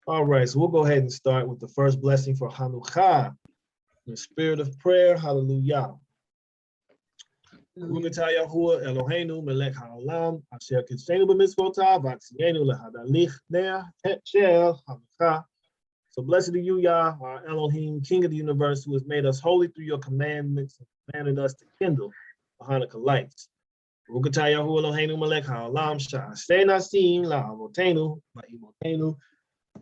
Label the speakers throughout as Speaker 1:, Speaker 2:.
Speaker 1: All right, so we'll go ahead and start with the first blessing for Hanukkah. In the spirit of prayer, hallelujah. Rukatah Yahuwah Eloheinu melech haolam asher kitzeinu b'mitzvotav v'atzienu lehadalich ner shel Hanukkah. So blessed are you, Yah, our Elohim, King of the universe, who has made us holy through your commandments and commanded us to kindle the Hanukkah lights. Rukatah Yahuwah Eloheinu melech haolam sha'aseh nasim la'avotenu va'imotenu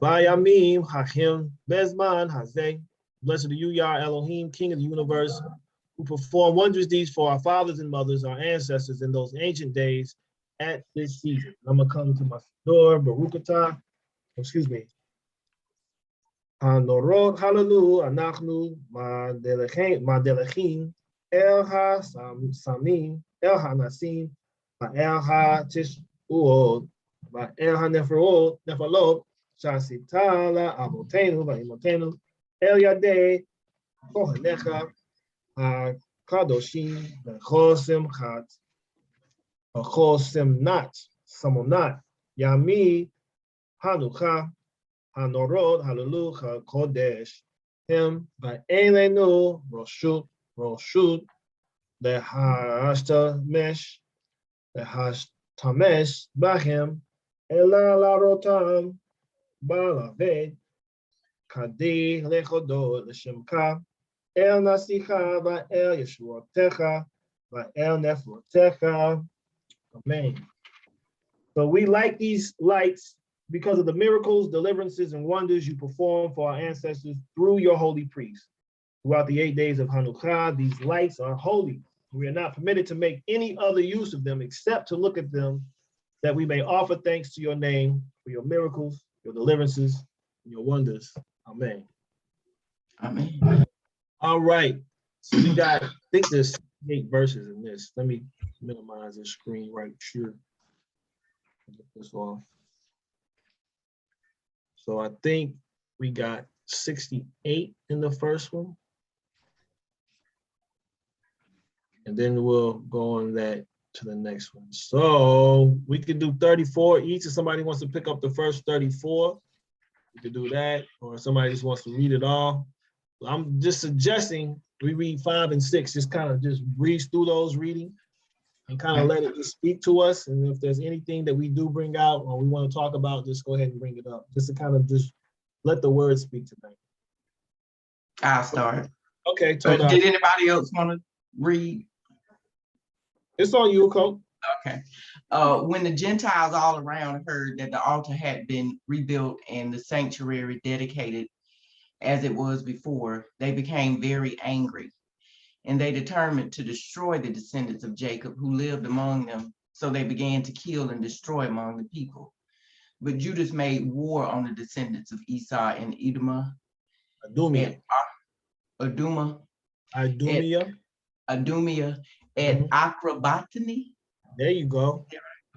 Speaker 1: v'yamim hachim bezman hazeh. Blessed are you, Yah, Elohim, King of the universe, who performed wondrous deeds for our fathers and mothers, our ancestors in those ancient days at this season. I'm going to come to my door, Barukatah, Hanorot, hallelujah, anachnu, madelechim, el ha-samim, el ha-nasim, el ha-tish'uot, el ha-nefalot, shasita la-avotenu, va'imotenu, el yadei, kohanecha, Kadoshim, Chosim Chat, Chosim Nat, Samonat, Yami, Hanukkah, Hanorod, Hallelujah, Kodesh, Him, Va'elenu, Roshut, the Hashtamesh, Bahim, Ela Larotam, Balaved, Kadi, Lechodot, Leshemka, El Nasicha, Va'el Yeshuatecha, Va'el Neflotecha. Amen. So we like these lights because of the miracles, deliverances, and wonders you perform for our ancestors through your holy priests. Throughout the 8 days of Hanukkah, these lights are holy. We are not permitted to make any other use of them except to look at them, that we may offer thanks to your name for your miracles, your deliverances, and your wonders. Amen.
Speaker 2: Amen.
Speaker 1: All right, so we got, I think there's 8 verses in this. Let me minimize the screen right here. Get this off. So I think we got 68 in the first one. And then we'll go on that to the next one. So we could do 34 each. If somebody wants to pick up the first 34, we could do that. Or if somebody just wants to read it all. I'm just suggesting we read 5 and 6, just kind of just breeze through those reading and kind of let it just speak to us. And if there's anything that we do bring out or we want to talk about, just go ahead and bring it up. Just to kind of just let the word speak tonight.
Speaker 2: I'll start.
Speaker 1: Okay.
Speaker 2: Did anybody else want to read?
Speaker 1: It's on you, Coach.
Speaker 2: Okay. When the Gentiles all around heard that the altar had been rebuilt and the sanctuary dedicated as it was before, they became very angry, and they determined to destroy the descendants of Jacob who lived among them. So they began to kill and destroy among the people. But Judas made war on the descendants of Esau and Idumea, at Acrabatani.
Speaker 1: There you go.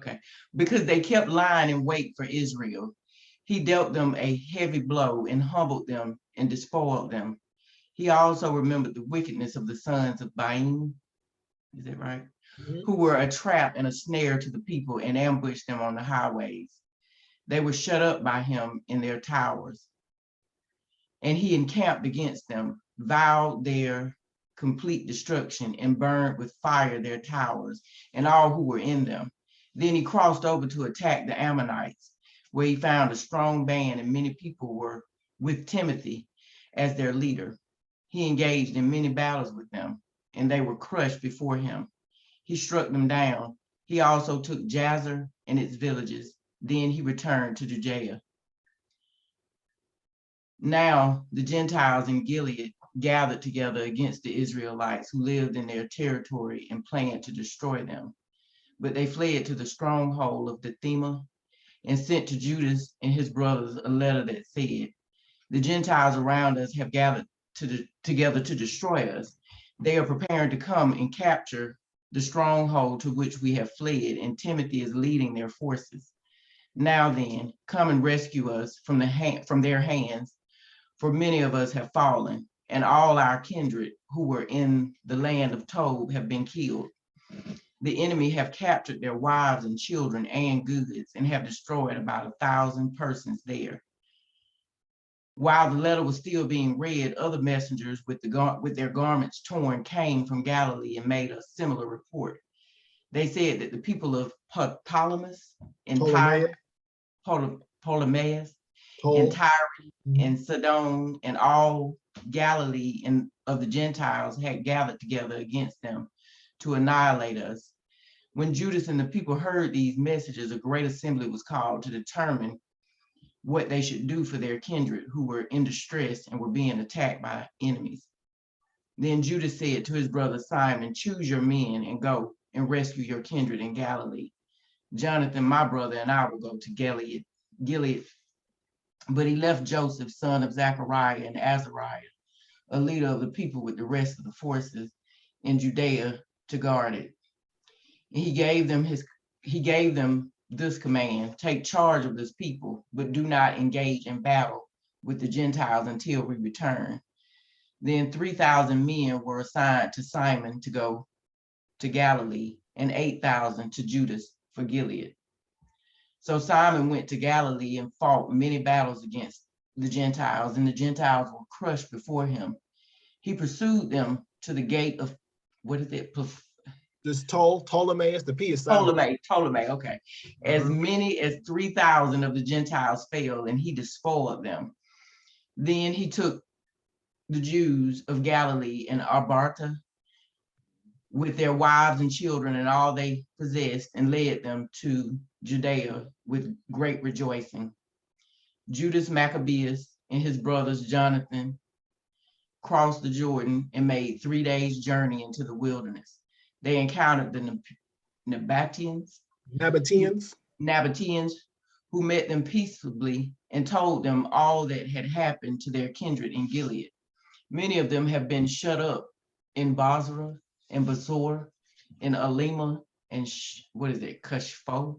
Speaker 2: Okay, because they kept lying in wait for Israel. He dealt them a heavy blow and humbled them and despoiled them. He also remembered the wickedness of the sons of Beit, is that right? Mm-hmm. Who were a trap and a snare to the people and ambushed them on the highways. They were shut up by him in their towers. And he encamped against them, vowed their complete destruction, and burned with fire their towers and all who were in them. Then he crossed over to attack the Ammonites, where he found a strong band and many people were with Timothy as their leader. He engaged in many battles with them, and they were crushed before him. He struck them down. He also took Jazer and its villages. Then he returned to Judea. Now the Gentiles in Gilead gathered together against the Israelites who lived in their territory and planned to destroy them. But they fled to the stronghold of Dithema and sent to Judas and his brothers a letter that said, "The Gentiles around us have gathered together to destroy us. They are preparing to come and capture the stronghold to which we have fled, and Timothy is leading their forces. Now then, come and rescue us from their hands, for many of us have fallen, and all our kindred who were in the land of Tob have been killed. The enemy have captured their wives and children and goods, and have destroyed about 1,000 persons there." While the letter was still being read, other messengers with their garments torn came from Galilee and made a similar report. They said that the people of Ptolemais and Tyre, Ptolemais and Tyre and Sidon and all Galilee and of the Gentiles had gathered together against them to annihilate us. When Judas and the people heard these messages, a great assembly was called to determine what they should do for their kindred who were in distress and were being attacked by enemies. Then Judas said to his brother Simon, choose your men and go and rescue your kindred in Galilee. Jonathan, my brother, and I will go to Gilead. But he left Joseph, son of Zachariah, and Azariah, a leader of the people with the rest of the forces in Judea, to guard it. And he gave them this command: take charge of this people, but do not engage in battle with the Gentiles until we return. Then 3,000 men were assigned to Simon to go to Galilee, and 8,000 to Judas for Gilead. So Simon went to Galilee and fought many battles against the Gentiles, and the Gentiles were crushed before him. He pursued them to the gate of, what is it?
Speaker 1: This Ptolemais, the P is silent.
Speaker 2: Ptolemy, okay. As many as 3,000 of the Gentiles fell, and he despoiled them. Then he took the Jews of Galilee and Abarta with their wives and children and all they possessed, and led them to Judea with great rejoicing. Judas Maccabeus and his brothers Jonathan crossed the Jordan and made 3 days' journey into the wilderness. They encountered the Nabateans, who met them peaceably and told them all that had happened to their kindred in Gilead. Many of them have been shut up in Basra and Besor, in Alima, and Caspo,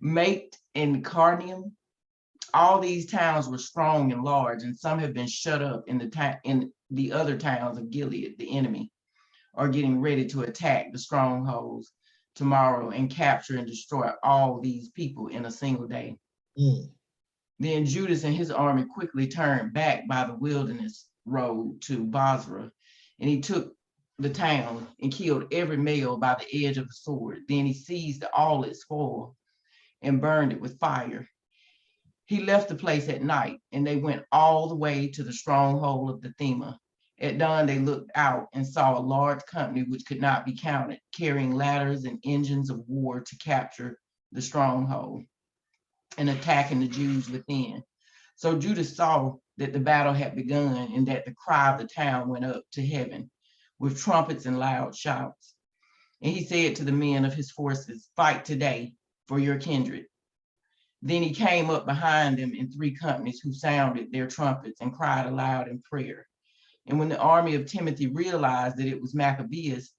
Speaker 2: Mate and Carnium. All these towns were strong and large, and some have been shut up in the other towns of Gilead. The enemy are getting ready to attack the strongholds tomorrow and capture and destroy all these people in a single day. Then Judas and his army quickly turned back by the wilderness road to Basra, and he took the town and killed every male by the edge of the sword. Then he seized all its spoil and burned it with fire. He left the place at night, and they went all the way to the stronghold of the Thema. At dawn, they looked out and saw a large company which could not be counted, carrying ladders and engines of war to capture the stronghold and attacking the Jews within. So Judas saw that the battle had begun, and that the cry of the town went up to heaven with trumpets and loud shouts. And he said to the men of his forces, fight today for your kindred. Then he came up behind them in 3 companies who sounded their trumpets and cried aloud in prayer. And when the army of Timothy realized that it was Maccabeus,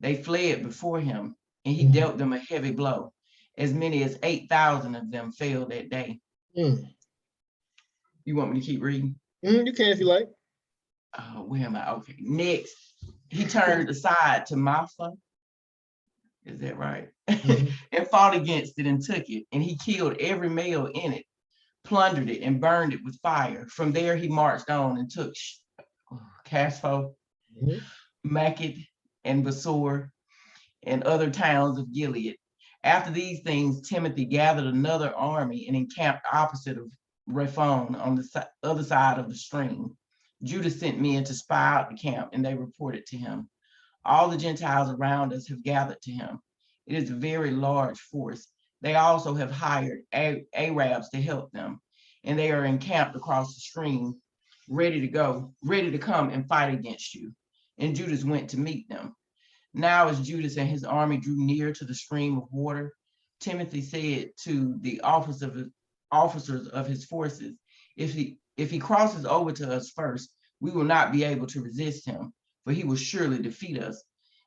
Speaker 2: they fled before him, and he dealt them a heavy blow. As many as 8,000 of them fell that day. You want me to keep reading?
Speaker 1: You can if you like.
Speaker 2: Where am I? Okay. Next, he turned aside to Massa. Is that right? And fought against it and took it. And he killed every male in it, plundered it, and burned it with fire. From there, he marched on and took Caspo, Maked, and Besor, and other towns of Gilead. After these things, Timothy gathered another army and encamped opposite of Rephon on the other side of the stream. Judas sent men to spy out the camp, and they reported to him, all the Gentiles around us have gathered to him. It is a very large force. They also have hired Arabs to help them, and they are encamped across the stream, ready to come and fight against you. And Judas went to meet them. Now, as Judas and his army drew near to the stream of water, Timothy said to the officers of his forces, if he crosses over to us first, we will not be able to resist him, for he will surely defeat us.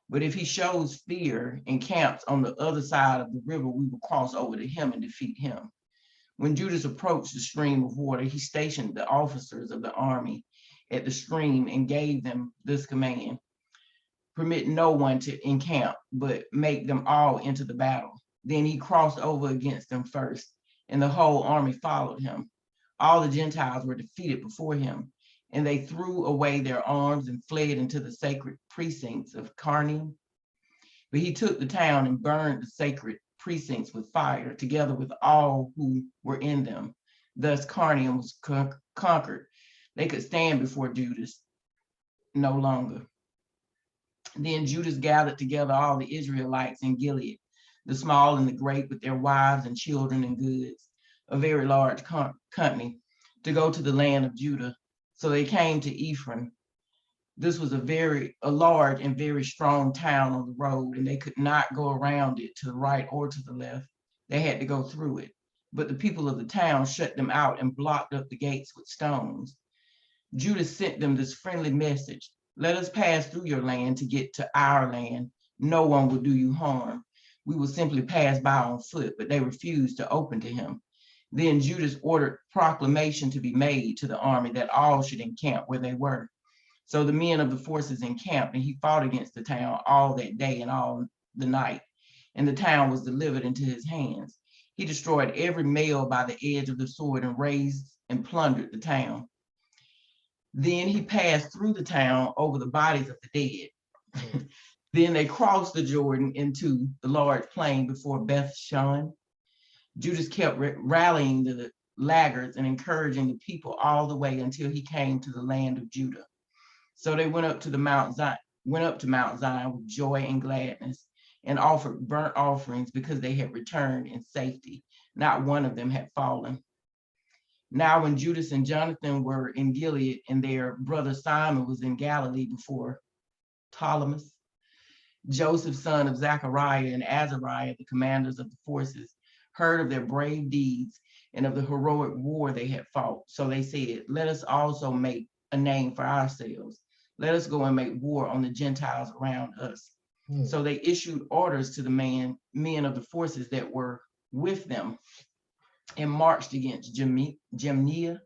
Speaker 2: But if he shows fear and camps on the other side of the river, we will cross over to him and defeat him. When Judas approached the stream of water, he stationed the officers of the army at the stream and gave them this command: permit no one to encamp, but make them all into the battle. Then he crossed over against them first, and the whole army followed him. All the Gentiles were defeated before him, and they threw away their arms and fled into the sacred precincts of Carnaim. But he took the town and burned the sacred precincts with fire, together with all who were in them. Thus Carnaim was conquered. They could stand before Judas no longer. Then Judas gathered together all the Israelites in Gilead, the small and the great, with their wives and children and goods, a very large company, to go to the land of Judah. So they came to Ephraim. This was a large and very strong town on the road, and they could not go around it to the right or to the left. They had to go through it. But the people of the town shut them out and blocked up the gates with stones. Judas sent them this friendly message: let us pass through your land to get to our land. No one will do you harm. We will simply pass by on foot. But they refused to open to him. Then Judas ordered proclamation to be made to the army that all should encamp where they were. So the men of the forces encamped, and he fought against the town all that day and all the night. And the town was delivered into his hands. He destroyed every male by the edge of the sword and razed and plundered the town. Then he passed through the town over the bodies of the dead. Then they crossed the Jordan into the large plain before Beth Shan. Judas kept rallying the laggards and encouraging the people all the way until he came to the land of Judah. So they went up to Mount Zion with joy and gladness, and offered burnt offerings because they had returned in safety. Not one of them had fallen. Now when Judas and Jonathan were in Gilead, and their brother Simon was in Galilee before Ptolemy, Joseph, son of Zachariah, and Azariah, the commanders of the forces, heard of their brave deeds and of the heroic war they had fought. So they said, let us also make a name for ourselves. Let us go and make war on the Gentiles around us. So they issued orders to the men of the forces that were with them, and marched against Jamnia.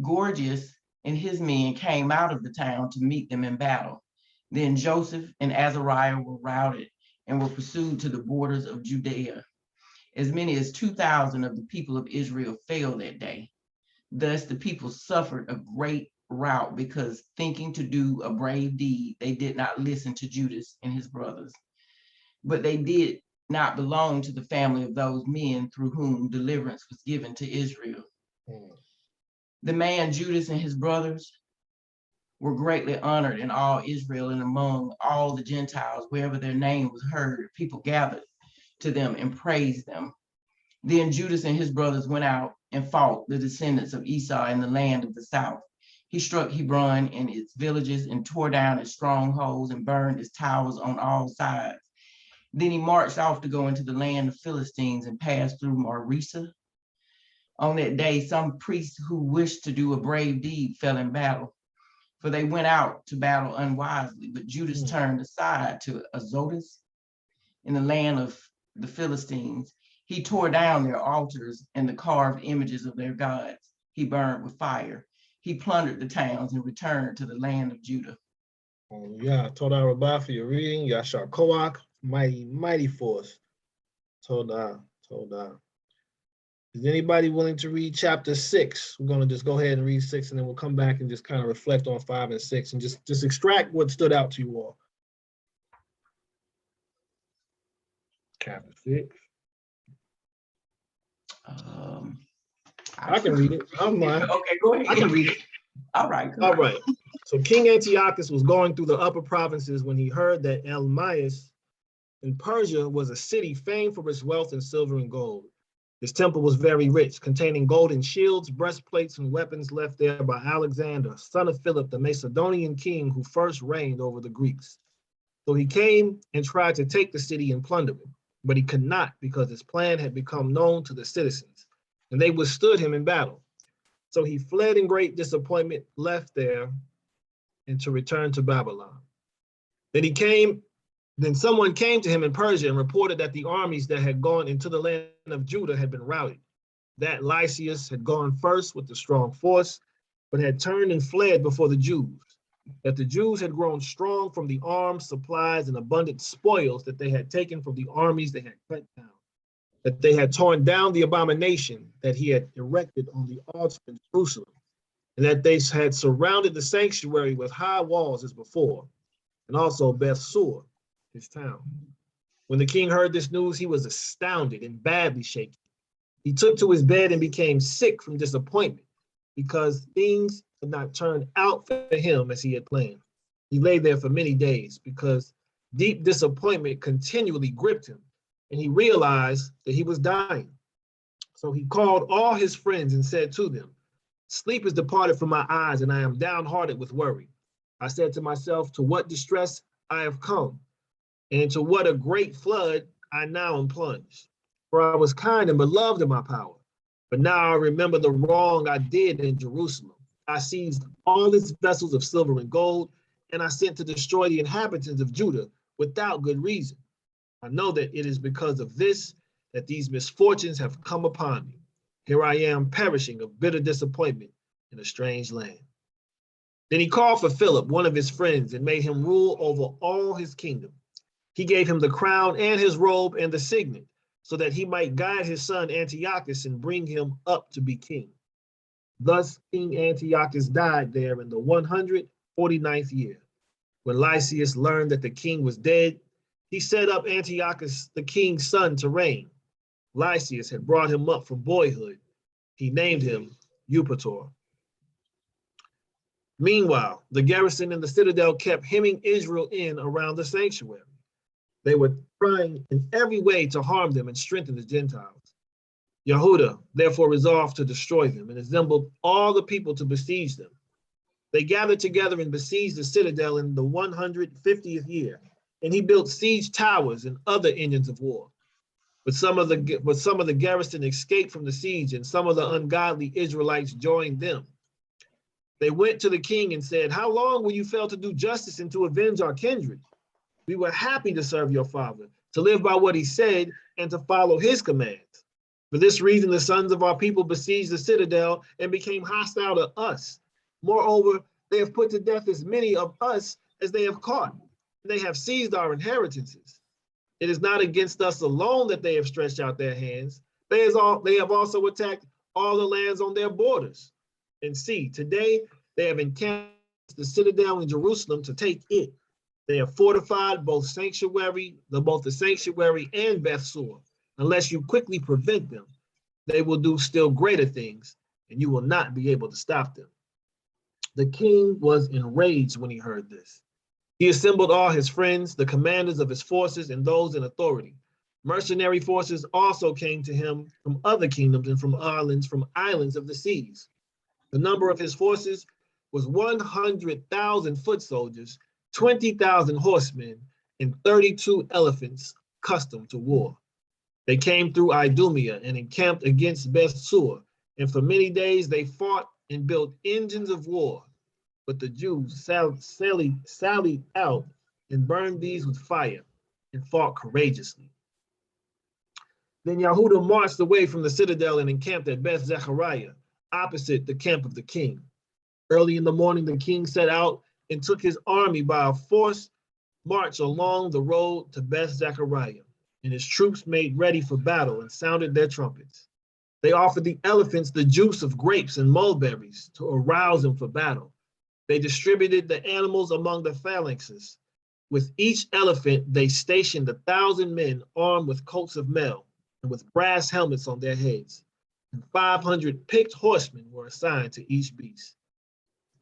Speaker 2: Gorgias and his men came out of the town to meet them in battle. Then Joseph and Azariah were routed and were pursued to the borders of Judea. As many as 2,000 of the people of Israel fell that day. Thus the people suffered a great rout, because thinking to do a brave deed, they did not listen to Judas and his brothers. But they did not belong to the family of those men through whom deliverance was given to Israel. The man Judas and his brothers were greatly honored in all Israel, and among all the Gentiles, wherever their name was heard, people gathered to them and praised them. Then Judas and his brothers went out and fought the descendants of Esau in the land of the south. He struck Hebron and its villages, and tore down its strongholds, and burned its towers on all sides. Then he marched off to go into the land of Philistines, and passed through Marisa. On that day, some priests who wished to do a brave deed fell in battle, for they went out to battle unwisely. But Judas turned aside to Azotus in the land of the Philistines. He tore down their altars and the carved images of their gods. He burned with fire. He plundered the towns and returned to the land of Judah.
Speaker 1: Yeah, Toda Rabbah for your reading. Yashar Koach, mighty force. Toda. Is anybody willing to read chapter 6? We're going to just go ahead and read 6, and then we'll come back and just kind of reflect on 5 and 6, and just extract what stood out to you all. Chapter 6.
Speaker 2: I
Speaker 1: can read it. I'm mine.
Speaker 2: Okay, go ahead.
Speaker 1: I can read it.
Speaker 2: All right.
Speaker 1: So King Antiochus was going through the upper provinces when he heard that Elmias in Persia was a city famed for its wealth in silver and gold. His temple was very rich, containing golden shields, breastplates, and weapons left there by Alexander, son of Philip, the Macedonian king who first reigned over the Greeks. So he came and tried to take the city and plunder it, but he could not, because his plan had become known to the citizens, and they withstood him in battle. So he fled in great disappointment, left there, and to return to Babylon. Then someone came to him in Persia and reported that the armies that had gone into the land of Judah had been routed. That Lysias had gone first with a strong force, but had turned and fled before the Jews. That the Jews had grown strong from the arms, supplies, and abundant spoils that they had taken from the armies they had cut down. that they had torn down the abomination that he had erected on the altar in Jerusalem, and that they had surrounded the sanctuary with high walls as before, and also Beth Sur, his town. When the king heard this news, he was astounded and badly shaken. He took to his bed and became sick from disappointment because things had not turned out for him as he had planned. He lay there for many days because deep disappointment continually gripped him, and he realized that he was dying. So he called all his friends and said to them, "Sleep is departed from my eyes, and I am downhearted with worry. I said to myself, to what distress I have come, and into what a great flood I now am plunged. For I was kind and beloved in my power, but now I remember the wrong I did in Jerusalem. I seized all its vessels of silver and gold, and I sent to destroy the inhabitants of Judah without good reason. I know that it is because of this that these misfortunes have come upon me. Here I am perishing of bitter disappointment in a strange land." Then he called for Philip, one of his friends, and made him rule over all his kingdom. He gave him the crown and his robe and the signet, so that he might guide his son Antiochus and bring him up to be king. Thus King Antiochus died there in the 149th year. When Lysias learned that the king was dead, he set up Antiochus, the king's son, to reign. Lysias had brought him up from boyhood. He named him Eupator. Meanwhile, the garrison in the citadel kept hemming Israel in around the sanctuary. They were trying in every way to harm them and strengthen the Gentiles. Yehuda therefore resolved to destroy them and assembled all the people to besiege them. They gathered together and besieged the citadel in the 150th year, and he built siege towers and other engines of war. But some of the garrison escaped from the siege, and some of the ungodly Israelites joined them. They went to the king and said, "How long will you fail to do justice and to avenge our kindred? We were happy to serve your father, to live by what he said, and to follow his commands. For this reason, the sons of our people besieged the citadel and became hostile to us. Moreover, they have put to death as many of us as they have caught, and they have seized our inheritances. It is not against us alone that they have stretched out their hands. They have also attacked all the lands on their borders. And see, today they have encamped the citadel in Jerusalem to take it. They have fortified both the sanctuary and Beth Sur. Unless you quickly prevent them, they will do still greater things, and you will not be able to stop them." The king was enraged when he heard this. He assembled all his friends, the commanders of his forces, and those in authority. Mercenary forces also came to him from other kingdoms and from islands of the seas. The number of his forces was 100,000 foot soldiers, 20,000 horsemen, and 32 elephants accustomed to war. They came through Idumea and encamped against Beth Sur, and for many days they fought and built engines of war. But the Jews sallied out and burned these with fire and fought courageously. Then Yehuda marched away from the citadel and encamped at Beth Zechariah, opposite the camp of the king. Early in the morning, the king set out and took his army by a forced march along the road to Beth Zechariah, and his troops made ready for battle and sounded their trumpets. They offered the elephants the juice of grapes and mulberries to arouse them for battle. They distributed the animals among the phalanxes. With each elephant, they stationed 1,000 men armed with coats of mail and with brass helmets on their heads, and 500 picked horsemen were assigned to each beast.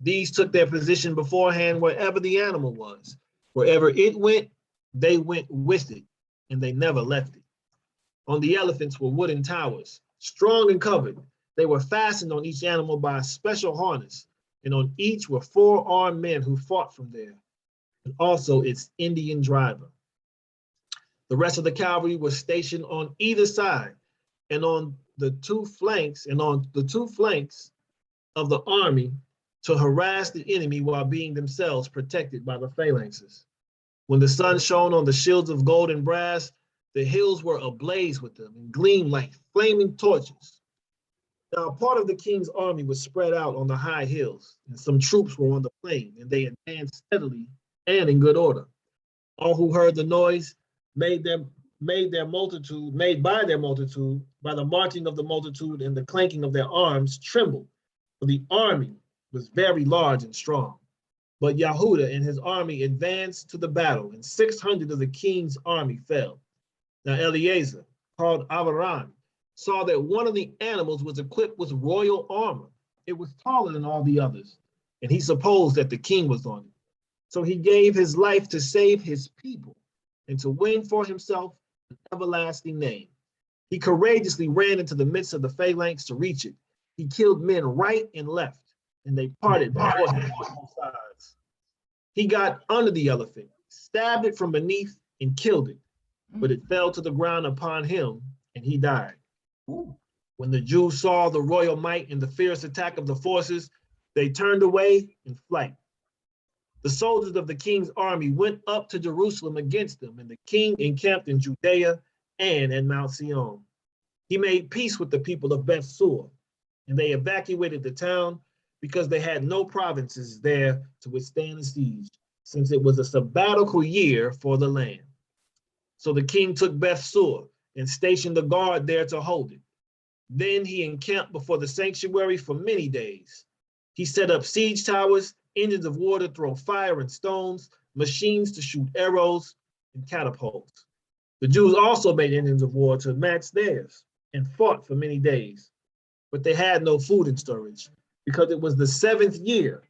Speaker 1: These took their position beforehand wherever the animal was. Wherever it went, they went with it, and they never left it. On the elephants were wooden towers, strong and covered. They were fastened on each animal by a special harness, and on each were 4 armed men who fought from there, and also its Indian driver. The rest of the cavalry was stationed on either side, and on the two flanks of the army to harass the enemy while being themselves protected by the phalanxes. When the sun shone on the shields of gold and brass, the hills were ablaze with them and gleamed like flaming torches. Now, part of the king's army was spread out on the high hills, and some troops were on the plain, and they advanced steadily and in good order. All who heard the noise made made by their multitude, by the marching of the multitude and the clanking of their arms, trembled, for the army was very large and strong. But Yahuda and his army advanced to the battle, and 600 of the king's army fell. Now Eleazar, called Avaran, saw that one of the animals was equipped with royal armor. It was taller than all the others, and he supposed that the king was on it. So he gave his life to save his people and to win for himself an everlasting name. He courageously ran into the midst of the phalanx to reach it. He killed men right and left, and they parted before him on both sides. He got under the elephant, stabbed it from beneath, and killed it, but it fell to the ground upon him, and he died.
Speaker 2: Ooh.
Speaker 1: When the Jews saw the royal might and the fierce attack of the forces, they turned away in flight. The soldiers of the king's army went up to Jerusalem against them, and the king encamped in Judea and at Mount Sion. He made peace with the people of Beth Sur, and they evacuated the town because they had no provinces there to withstand the siege, since it was a sabbatical year for the land. So the king took Beth Sur and stationed a guard there to hold it. Then he encamped before the sanctuary for many days. He set up siege towers, engines of war to throw fire and stones, machines to shoot arrows, and catapults. The Jews also made engines of war to match theirs and fought for many days. But they had no food in storage because it was the 7th year.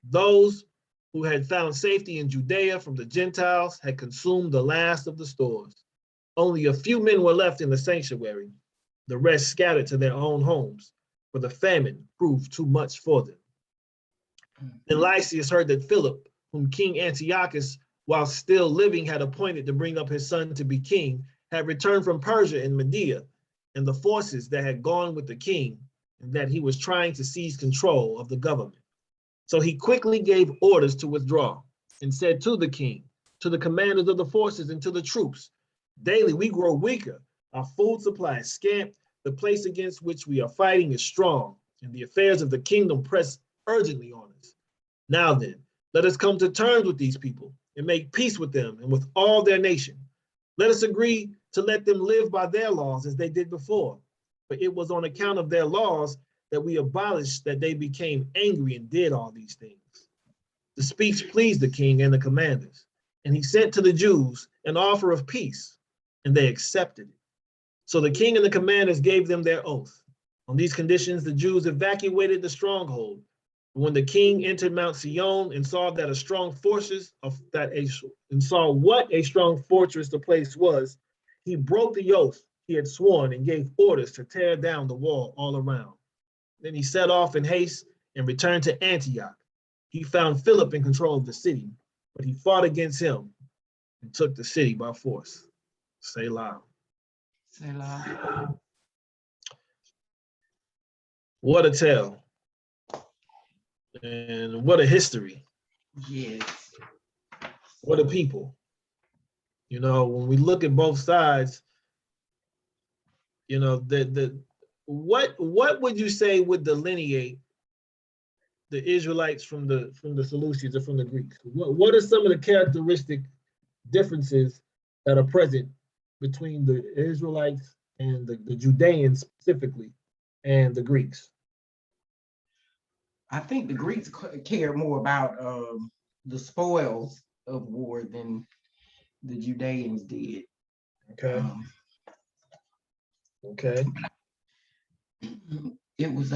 Speaker 1: Those who had found safety in Judea from the Gentiles had consumed the last of the stores. Only a few men were left in the sanctuary. The rest scattered to their own homes, for the famine proved too much for them. Then Lysias heard that Philip, whom King Antiochus, while still living, had appointed to bring up his son to be king, had returned from Persia and Media, and the forces that had gone with the king, and that he was trying to seize control of the government. So he quickly gave orders to withdraw and said to the king, to the commanders of the forces, and to the troops, daily we grow weaker. Our food supply is scant. The place against which we are fighting is strong, and the affairs of the kingdom press urgently on us. Now then, let us come to terms with these people and make peace with them and with all their nation. Let us agree to let them live by their laws as they did before. For it was on account of their laws that we abolished that they became angry and did all these things. The speech pleased the king and the commanders, and he sent to the Jews an offer of peace, and they accepted it. So the king and the commanders gave them their oath. On these conditions, the Jews evacuated the stronghold. When the king entered Mount Sion and saw that a strong fortress what a strong fortress the place was, he broke the oath he had sworn and gave orders to tear down the wall all around. Then he set off in haste and returned to Antioch. He found Philip in control of the city, but he fought against him and took the city by force. Selah.
Speaker 2: Selah.
Speaker 1: What a tale. And what a history.
Speaker 2: Yes.
Speaker 1: What a people. You know, when we look at both sides, you know, what would you say would delineate the Israelites from the Seleucids or from the Greeks? What are some of the characteristic differences that are present between the Israelites and the Judeans specifically and the Greeks?
Speaker 2: I think the Greeks cared more about the spoils of war than the Judeans did.
Speaker 1: Okay. Okay.
Speaker 2: It was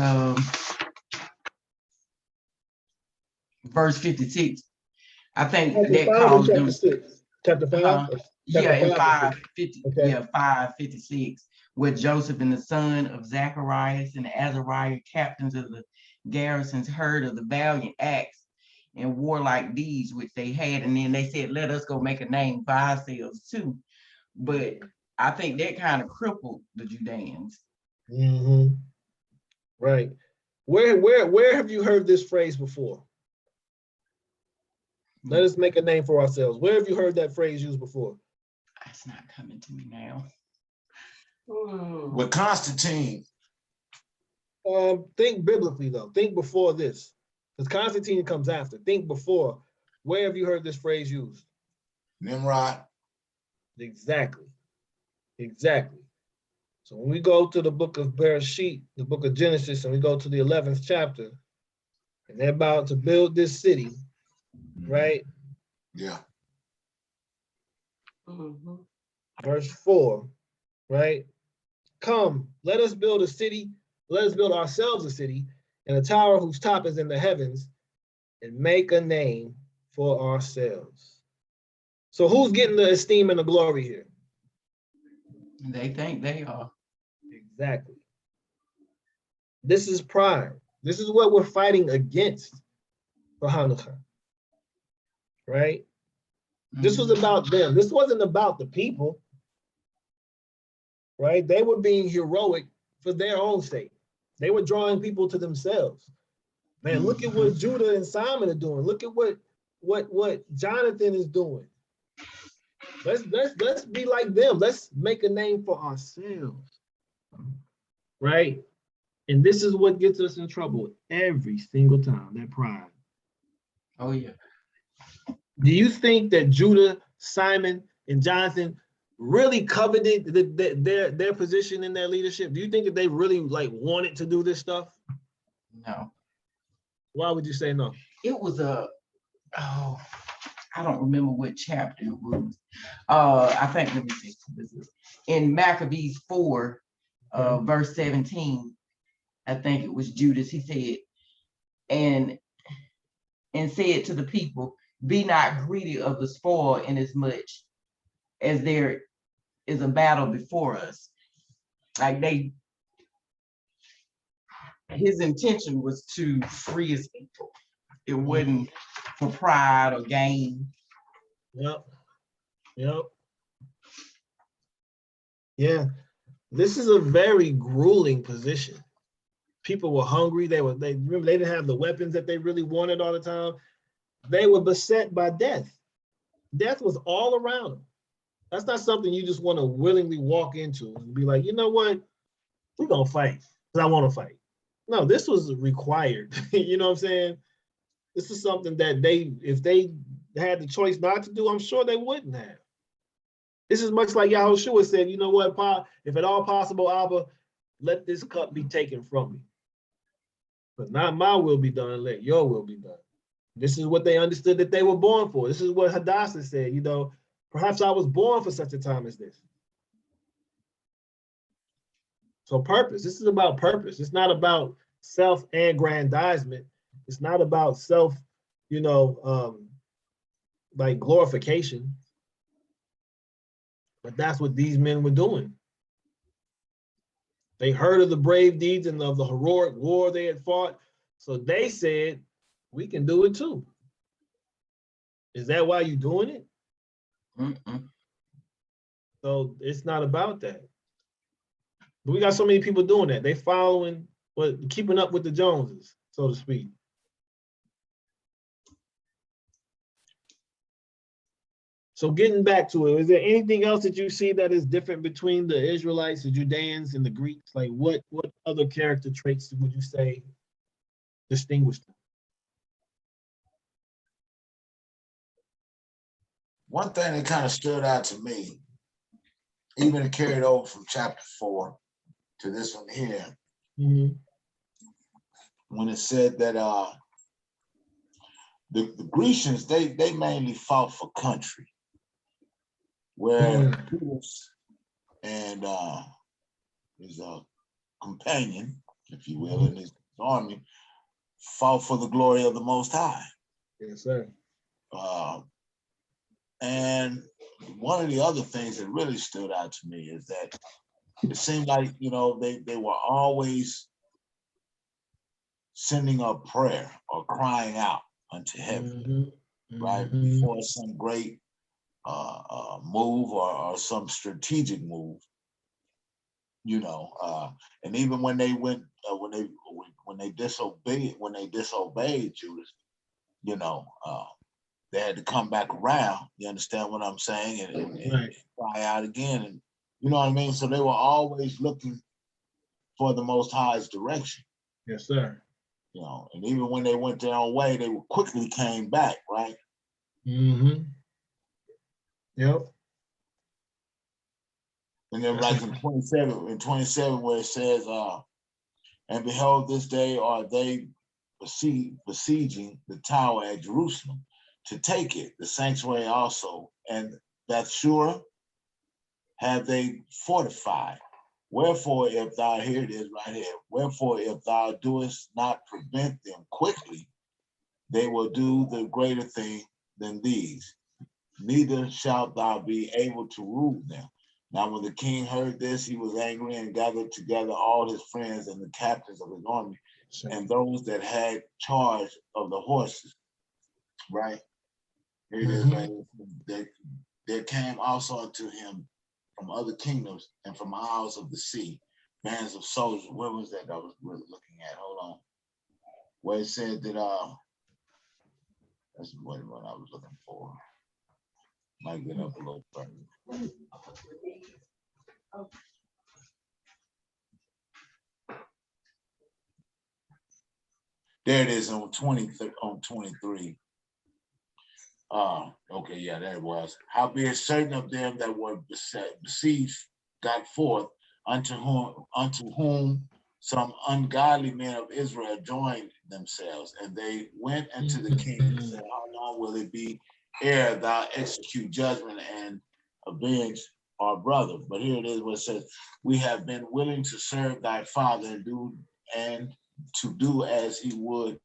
Speaker 2: verse 56. I think that caused them.
Speaker 1: Chapter 5?
Speaker 2: Yeah, in 5:50.
Speaker 1: Okay.
Speaker 2: Yeah, 5:56, where Joseph and the son of Zacharias and Azariah, captains of the garrisons, heard of the valiant acts and warlike deeds which they had, and then they said, "Let us go make a name for ourselves too." But I think that kind of crippled the Judeans.
Speaker 1: Mm-hmm. Right. Where have you heard this phrase before? Let us make a name for ourselves. Where have you heard that phrase used before?
Speaker 2: It's not coming to me now.
Speaker 3: With Constantine.
Speaker 1: Think biblically though. Think before this, because Constantine comes after. Think before. Where have you heard this phrase used?
Speaker 3: Nimrod.
Speaker 1: Exactly. Exactly. So when we go to the book of Bereshit, the book of Genesis, and we go to the 11th chapter, and they're about to build this city, right?
Speaker 3: Yeah.
Speaker 1: Verse 4, right? Come, let us build a city, let us build ourselves a city, and a tower whose top is in the heavens, and make a name for ourselves. So who's getting the esteem and the glory here?
Speaker 2: They think they are.
Speaker 1: Exactly. This is pride. This is what we're fighting against for Hanukkah, right? This was about them. This wasn't about the people, right? They were being heroic for their own sake. They were drawing people to themselves. Man, look at what Judah and Simon are doing. Look at what Jonathan is doing. Let's be like them. Let's make a name for ourselves, right? And this is what gets us in trouble every single time, that pride.
Speaker 2: Oh, yeah.
Speaker 1: Do you think that Judah, Simon, and Jonathan really coveted their position in their leadership? Do you think that they really like wanted to do this stuff?
Speaker 2: No.
Speaker 1: Why would you say no?
Speaker 2: It was I don't remember what chapter it was. I think, let me see. This is in Maccabees 4, verse 17. I think it was Judas. He said, and said to the people, be not greedy of the spoil inasmuch as there is a battle before us. Like his intention was to free his people. It wasn't for pride or gain.
Speaker 1: Yep. Yeah. This is a very grueling position. People were hungry. They remember they didn't have the weapons that they really wanted all the time. They were beset by death. Death was all around them. That's not something you just want to willingly walk into and be like, you know what? We're gonna fight because I want to fight. No, this was required. You know what I'm saying? This is something that if they had the choice not to do, I'm sure they wouldn't have. This is much like Yahushua said, you know what, if at all possible, Abba, let this cup be taken from me. But not my will be done, let your will be done. This is what they understood that they were born for. This is what Hadassah said, perhaps I was born for such a time as this. So purpose, this is about purpose. It's not about self-aggrandizement. It's not about self, like glorification. But that's what these men were doing. They heard of the brave deeds and of the heroic war they had fought. So they said, we can do it too. Is that why you're doing it? So it's not about that. But we got so many people doing that. They following, keeping up with the Joneses, so to speak. So getting back to it, is there anything else that you see that is different between the Israelites, the Judeans, and the Greeks? Like what other character traits would you say distinguish them?
Speaker 3: One thing that kind of stood out to me, even carried over from chapter 4 to this one here, when it said that the Grecians, they mainly fought for country, where Judas and his companion, if you will, in his army, fought for the glory of the Most High.
Speaker 1: Yes, sir.
Speaker 3: And one of the other things that really stood out to me is that it seemed like, they were always sending up prayer or crying out unto heaven, right? Before some great move or some strategic move, and even when they went, when they disobeyed Judas, they had to come back around. You understand what I'm saying? And cry out again, and you know what I mean. So they were always looking for the Most High's direction.
Speaker 1: Yes, sir.
Speaker 3: And even when they went their own way, they quickly came back, right?
Speaker 1: Yep.
Speaker 3: And then like in 27 where it says, and behold, this day are they besieging the tower at Jerusalem to take it, the sanctuary also, and Bethshur have they fortified. Wherefore, if thou, here it is right here, wherefore, if thou doest not prevent them quickly, they will do the greater thing than these. Neither shalt thou be able to rule them. Now, when the king heard this, he was angry and gathered together all his friends and the captains of his army and those that had charge of the horses. Right? Here it is, right? There came also unto him from other kingdoms and from isles of the sea, bands of soldiers. Where was that I was really looking at? Hold on. Where it said that, that's what I was looking for. Might get up a little further. There it is on 23. Okay, yeah, there it was. Howbeit certain of them that were besieged got forth, unto whom some ungodly men of Israel joined themselves, and they went unto the king and said, how long will it be ere thou execute judgment and avenge our brother? But here it is where it says, we have been willing to serve thy father and to do as he would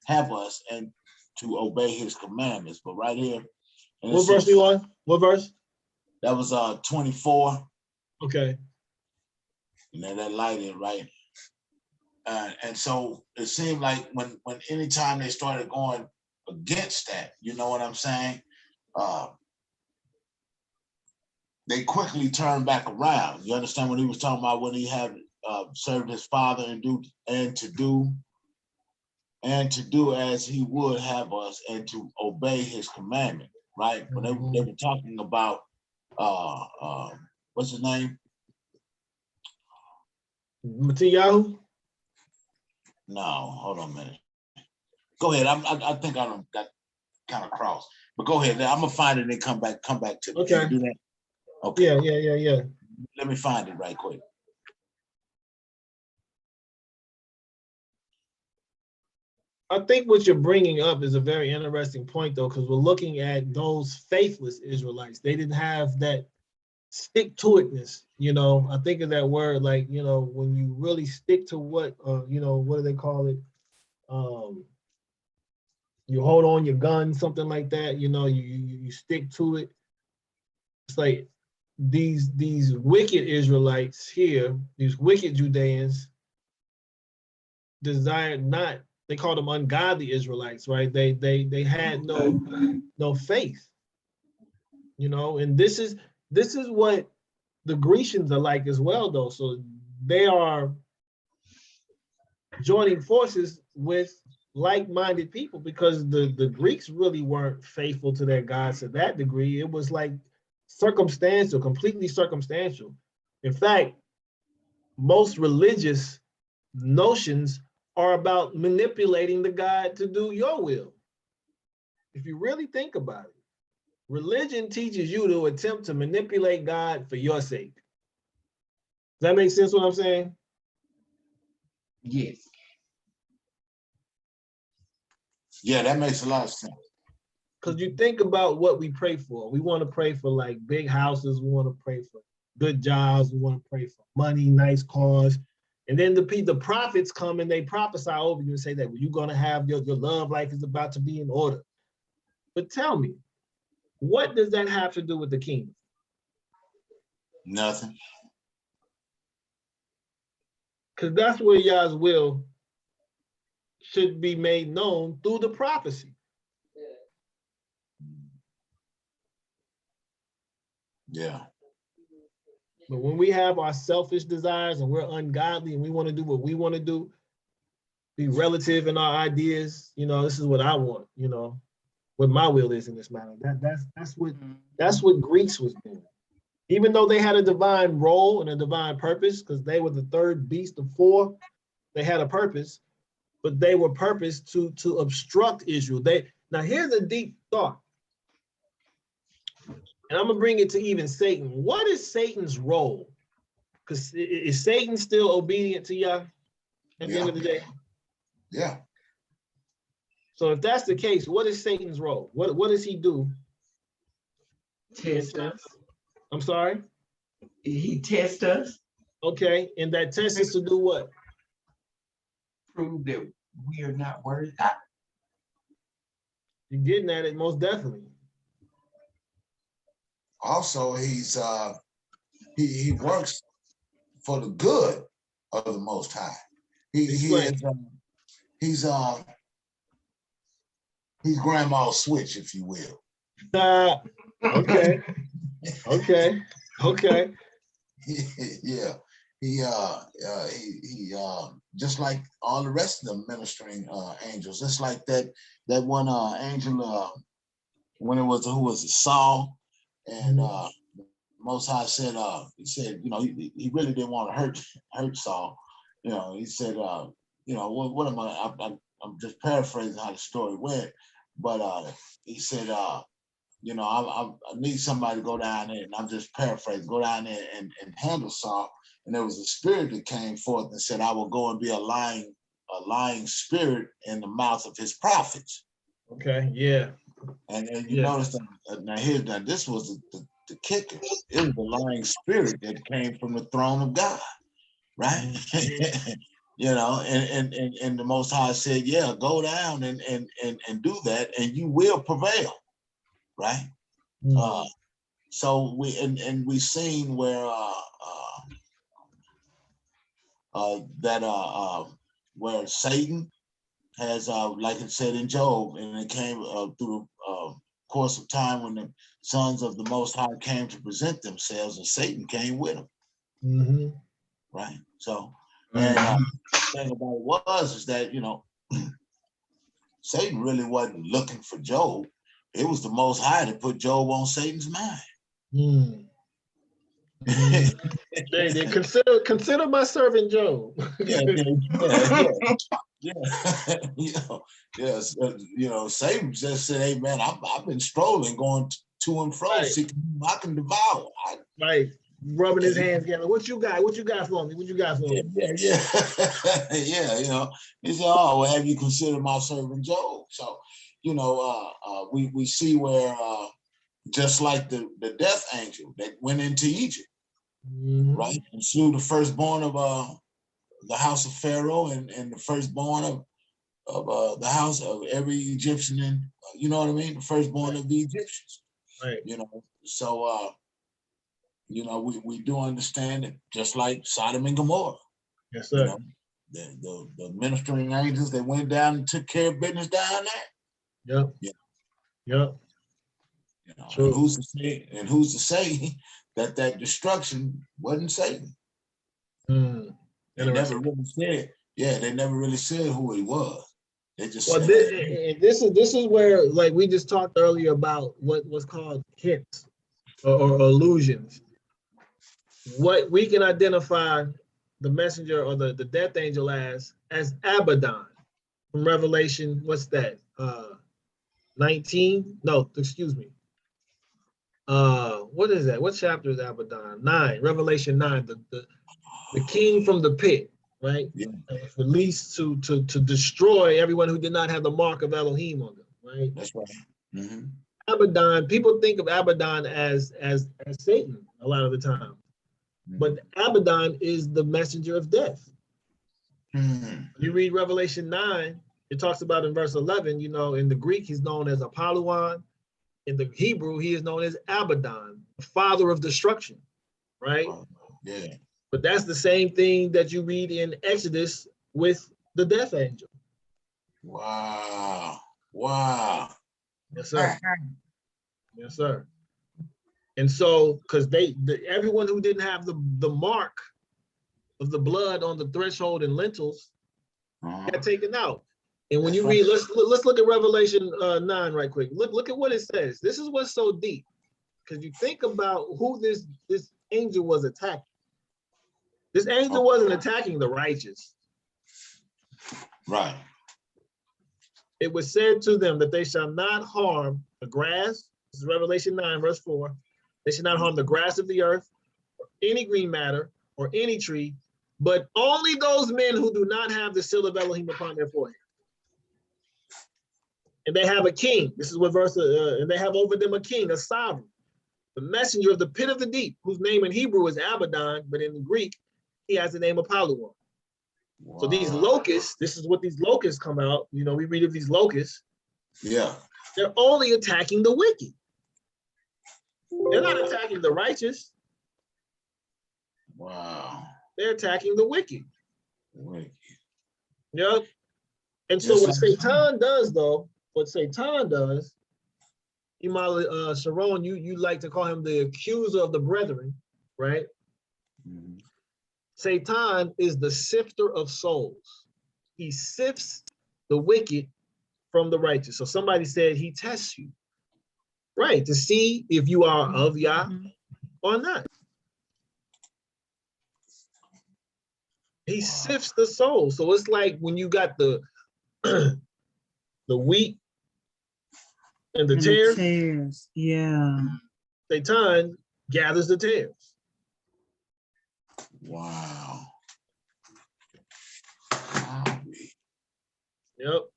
Speaker 3: have us, and to obey his commandments. But right here,
Speaker 1: what verse you on? What verse?
Speaker 3: That was 24.
Speaker 1: Okay.
Speaker 3: And then that light in, right? And so it seemed like when anytime they started going against that, you know what I'm saying? They quickly turned back around. You understand what he was talking about when he had served his father and to do as he would have us, and to obey his commandment, right? When they were talking about what's his name?
Speaker 1: Mashiyach?
Speaker 3: No, hold on a minute. Go ahead. I think I got kind of crossed, but go ahead. I'm gonna find it and then come back to me.
Speaker 1: Okay.
Speaker 3: Can you do that? Okay.
Speaker 1: Yeah.
Speaker 3: Let me find it right quick.
Speaker 1: I think what you're bringing up is a very interesting point, though, because we're looking at those faithless Israelites. They didn't have that stick-to-itness, you know. I think of that word, like, you know, when you really stick to what, you know, what do they call it? You hold on your gun, something like that. You know, you stick to it. It's like these wicked Israelites here, these wicked Judeans, desired not. They called them ungodly Israelites, right? They had no faith, you know. And this is what the Grecians are like as well, though. So they are joining forces with like-minded people, because the Greeks really weren't faithful to their gods to that degree. It was like circumstantial, completely circumstantial. In fact, most religious notions are about manipulating the God to do your will. If you really think about it, religion teaches you to attempt to manipulate God for your sake. Does that make sense what I'm saying?
Speaker 2: Yes.
Speaker 3: Yeah, that makes a lot of sense.
Speaker 1: Because you think about what we pray for. We want to pray for like big houses. We want to pray for good jobs. We want to pray for money, nice cars. And then the prophets come and they prophesy over you and say that, well, you're going to have your love life is about to be in order. But tell me, what does that have to do with the kingdom?
Speaker 3: Nothing.
Speaker 1: Because that's where Yah's will should be made known through the prophecy.
Speaker 3: Yeah.
Speaker 1: But when we have our selfish desires and we're ungodly and we want to do what we want to do, be relative in our ideas, you know, this is what I want, you know, what my will is in this matter. That's what Greece was doing. Even though they had a divine role and a divine purpose, because they were the third beast of four, they had a purpose, but they were purposed to obstruct Israel. Now here's a deep thought. And I'm gonna bring it to even Satan. What is Satan's role? Because is Satan still obedient to Yah at the end of the day?
Speaker 3: Yeah.
Speaker 1: So if that's the case, what is Satan's role? What does he do?
Speaker 2: Test us.
Speaker 1: I'm sorry?
Speaker 2: He tests us,
Speaker 1: Okay, and that test is to do what?
Speaker 2: prove that we are not worthy.
Speaker 1: You're getting at it most definitely.
Speaker 3: Also, he works for the good of the Most High. He's Grandma's switch, if you will.
Speaker 1: Okay.
Speaker 3: Yeah. He just like all the rest of the ministering angels, just like that one angel when it was who was it, Saul, and Most High said he said, you know, he really didn't want to hurt Saul. You know, he said, you know, what am I'm just paraphrasing how the story went, but he said, you know, I need somebody to go down there, and I'm just paraphrasing, go down there and handle Saul. And there was a spirit that came forth and said, I will go and be a lying spirit in the mouth of his prophets.
Speaker 1: Okay, yeah.
Speaker 3: And you notice that now this was the kicker. It was the lying spirit that came from the throne of God, right? You know, and the Most High said, yeah, go down and do that, and you will prevail, right? So we seen where where Satan has, like it said in Job, and it came through the course of time when the sons of the Most High came to present themselves, and Satan came with them. Right. So, and the thing about it is that, you know, Satan really wasn't looking for Job. It was the Most High that put Job on Satan's mind.
Speaker 1: They consider my servant Job.
Speaker 3: Yes. You know, Satan just said, "Hey man, I've been strolling, going to and fro, seeking whom I can devour."
Speaker 1: Right, rubbing his hands together. What you got? What you got for me? What you got for me?
Speaker 3: Yeah. You know, he said, "Oh, well, have you considered my servant Job?" So, you know, we see where just like the death angel that went into Egypt, right, and slew the firstborn of the house of Pharaoh and the firstborn of the house of every Egyptian, and you know what I mean, the firstborn of the Egyptians.
Speaker 1: Right.
Speaker 3: You know, so you know, we do understand it, just like Sodom and Gomorrah.
Speaker 1: Yes, sir.
Speaker 3: You know, the ministering angels that went down and took care of business down there.
Speaker 1: Yep.
Speaker 3: Yeah.
Speaker 1: Yep.
Speaker 3: You know, and who's to say that destruction wasn't Satan? They never really said. Yeah, they never really said who he was. They just said.
Speaker 1: This is where, like we just talked earlier about what was called hints or illusions. What we can identify the messenger or the death angel as Abaddon from Revelation. What's that? 19? No, excuse me. What is that? What chapter is Abaddon? 9, Revelation 9, the king from the pit, right?
Speaker 3: Yeah.
Speaker 1: Released to destroy everyone who did not have the mark of Elohim on them, right?
Speaker 3: That's right.
Speaker 1: Abaddon, people think of Abaddon as Satan a lot of the time, but Abaddon is the messenger of death. You read Revelation 9, it talks about in verse 11, you know, in the Greek, he's known as Apollyon. In the Hebrew, he is known as Abaddon, the father of destruction, right?
Speaker 3: Yeah.
Speaker 1: But that's the same thing that you read in Exodus with the death angel.
Speaker 3: Wow.
Speaker 1: Yes, sir. Yes, sir. And so, because everyone who didn't have the mark of the blood on the threshold and lintels got taken out. And when you read, let's look at Revelation 9 right quick. Look at what it says. This is what's so deep, because you think about who this angel was attacking. This angel wasn't attacking the righteous.
Speaker 3: Right.
Speaker 1: It was said to them that they shall not harm the grass. This is Revelation 9, verse 4. They should not harm the grass of the earth, or any green matter, or any tree, but only those men who do not have the seal of Elohim upon their forehead. And they have a king. This is what verse, and they have over them a king, a sovereign, the messenger of the pit of the deep, whose name in Hebrew is Abaddon, but in Greek, he has the name of Paluan. Wow. So these locusts, this is what these locusts come out. You know, we read of these locusts.
Speaker 3: Yeah.
Speaker 1: They're only attacking the wicked. They're not attacking the righteous.
Speaker 3: Wow.
Speaker 1: They're attacking the wicked.
Speaker 3: Wicked.
Speaker 1: Yep. And so what Satan does, though, Sharon, you like to call him the accuser of the brethren, right? Mm-hmm. Satan is the sifter of souls. He sifts the wicked from the righteous. So somebody said he tests you, right? To see if you are of Yah or not. He sifts the soul. So it's like when you got the the wheat and the tares.
Speaker 4: Yeah.
Speaker 1: Satan gathers the tares.
Speaker 3: Wow.
Speaker 1: Yep.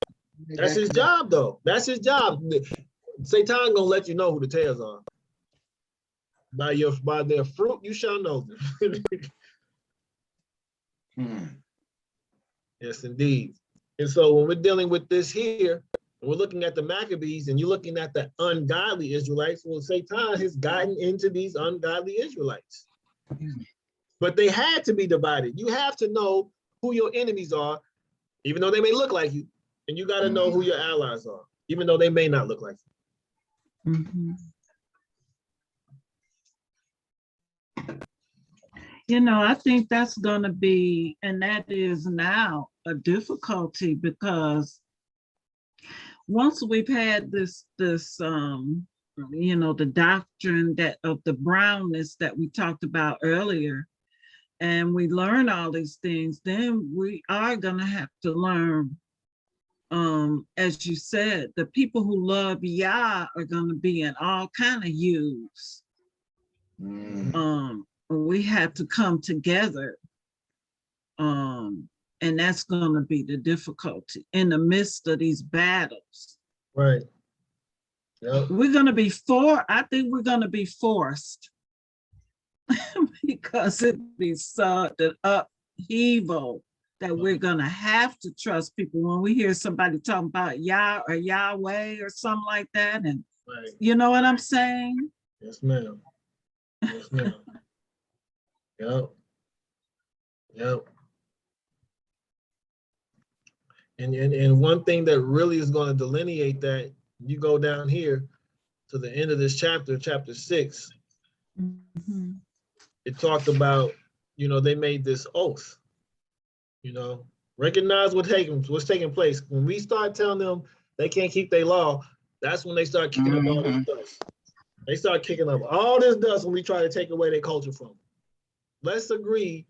Speaker 1: That's his job, though. That's his job. Satan gonna let you know who the tares are. By their fruit, you shall know them. Yes, indeed. And so when we're dealing with this here, and we're looking at the Maccabees, and you're looking at the ungodly Israelites, well, Satan has gotten into these ungodly Israelites. But they had to be divided. You have to know who your enemies are, even though they may look like you. And you got to know who your allies are, even though they may not look like you.
Speaker 4: Mm-hmm. You know, I think that's going to be, and that is now a difficulty, because once we've had this you know, the doctrine that of the brownness that we talked about earlier, and we learn all these things, then we are going to have to learn, as you said, the people who love Yah are going to be in all kind of hues. We have to come together, and that's going to be the difficulty in the midst of these battles.
Speaker 1: Right. Yep.
Speaker 4: We're going to be I think we're going to be forced because it be such an upheaval that we're going to have to trust people. When we hear somebody talking about Yah or Yahweh or something like that, and you know what I'm saying?
Speaker 1: Yes, ma'am. Yes, ma'am. Yep. Yep. And one thing that really is going to delineate that, you go down here to the end of this chapter, chapter 6, it talked about, you know, they made this oath, you know, recognize what's taking place. When we start telling them they can't keep their law, that's when they start kicking up all this dust. They start kicking up all this dust when we try to take away their culture from them. Let's agree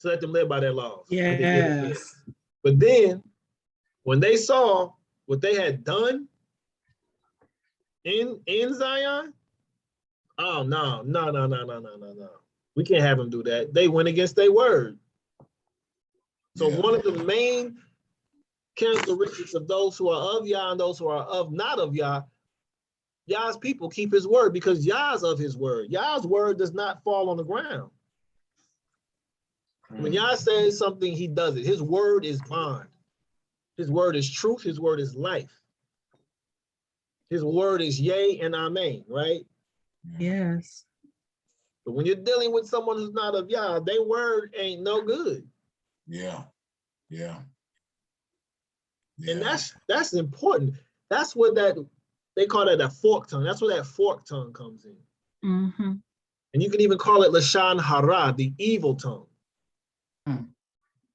Speaker 1: to let them live by their laws.
Speaker 4: Yes.
Speaker 1: But then when they saw what they had done in Zion, oh no. We can't have them do that. They went against their word. So one of the main characteristics of those who are of Yah and those who are of not of Yah, Yah's people keep his word, because Yah's of his word. Yah's word does not fall on the ground. When Yah says something, he does it. His word is bond. His word is truth. His word is life. His word is yea and amen, right?
Speaker 4: Yes.
Speaker 1: But when you're dealing with someone who's not of Yah, their word ain't no good.
Speaker 3: Yeah.
Speaker 1: And that's important. That's what they call that a fork tongue. That's where that fork tongue comes in. And you can even call it Lashon Hara, the evil tongue.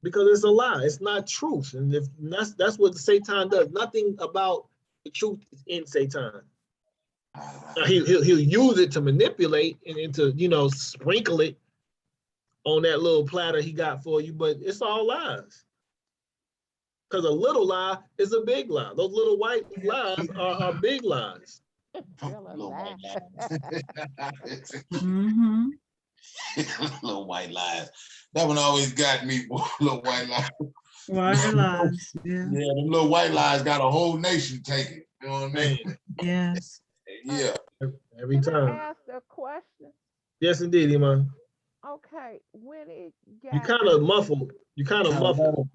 Speaker 1: Because it's a lie. It's not truth. And that's what Satan does. Nothing about the truth is in Satan. Now, he'll use it to manipulate and to, you know, sprinkle it on that little platter he got for you, but it's all lies. Because a little lie is a big lie. Those little white lies are big lies.
Speaker 5: Still
Speaker 3: Little white
Speaker 5: alive.
Speaker 3: lies.
Speaker 4: Mm-hmm.
Speaker 3: Little white lies. That one always got me, boy. Little white lies.
Speaker 4: White lies. Yeah.
Speaker 3: Yeah, them little white lies got a whole nation taken. You know what I mean?
Speaker 1: Man,
Speaker 4: Yes.
Speaker 3: Yeah.
Speaker 1: every
Speaker 5: Can I
Speaker 1: time.
Speaker 5: ask a question?
Speaker 1: Yes, indeed, Iman.
Speaker 5: Okay, when it
Speaker 1: You
Speaker 5: got
Speaker 1: kind of muffled. You kind of
Speaker 3: Kind of
Speaker 1: muffled.
Speaker 3: low.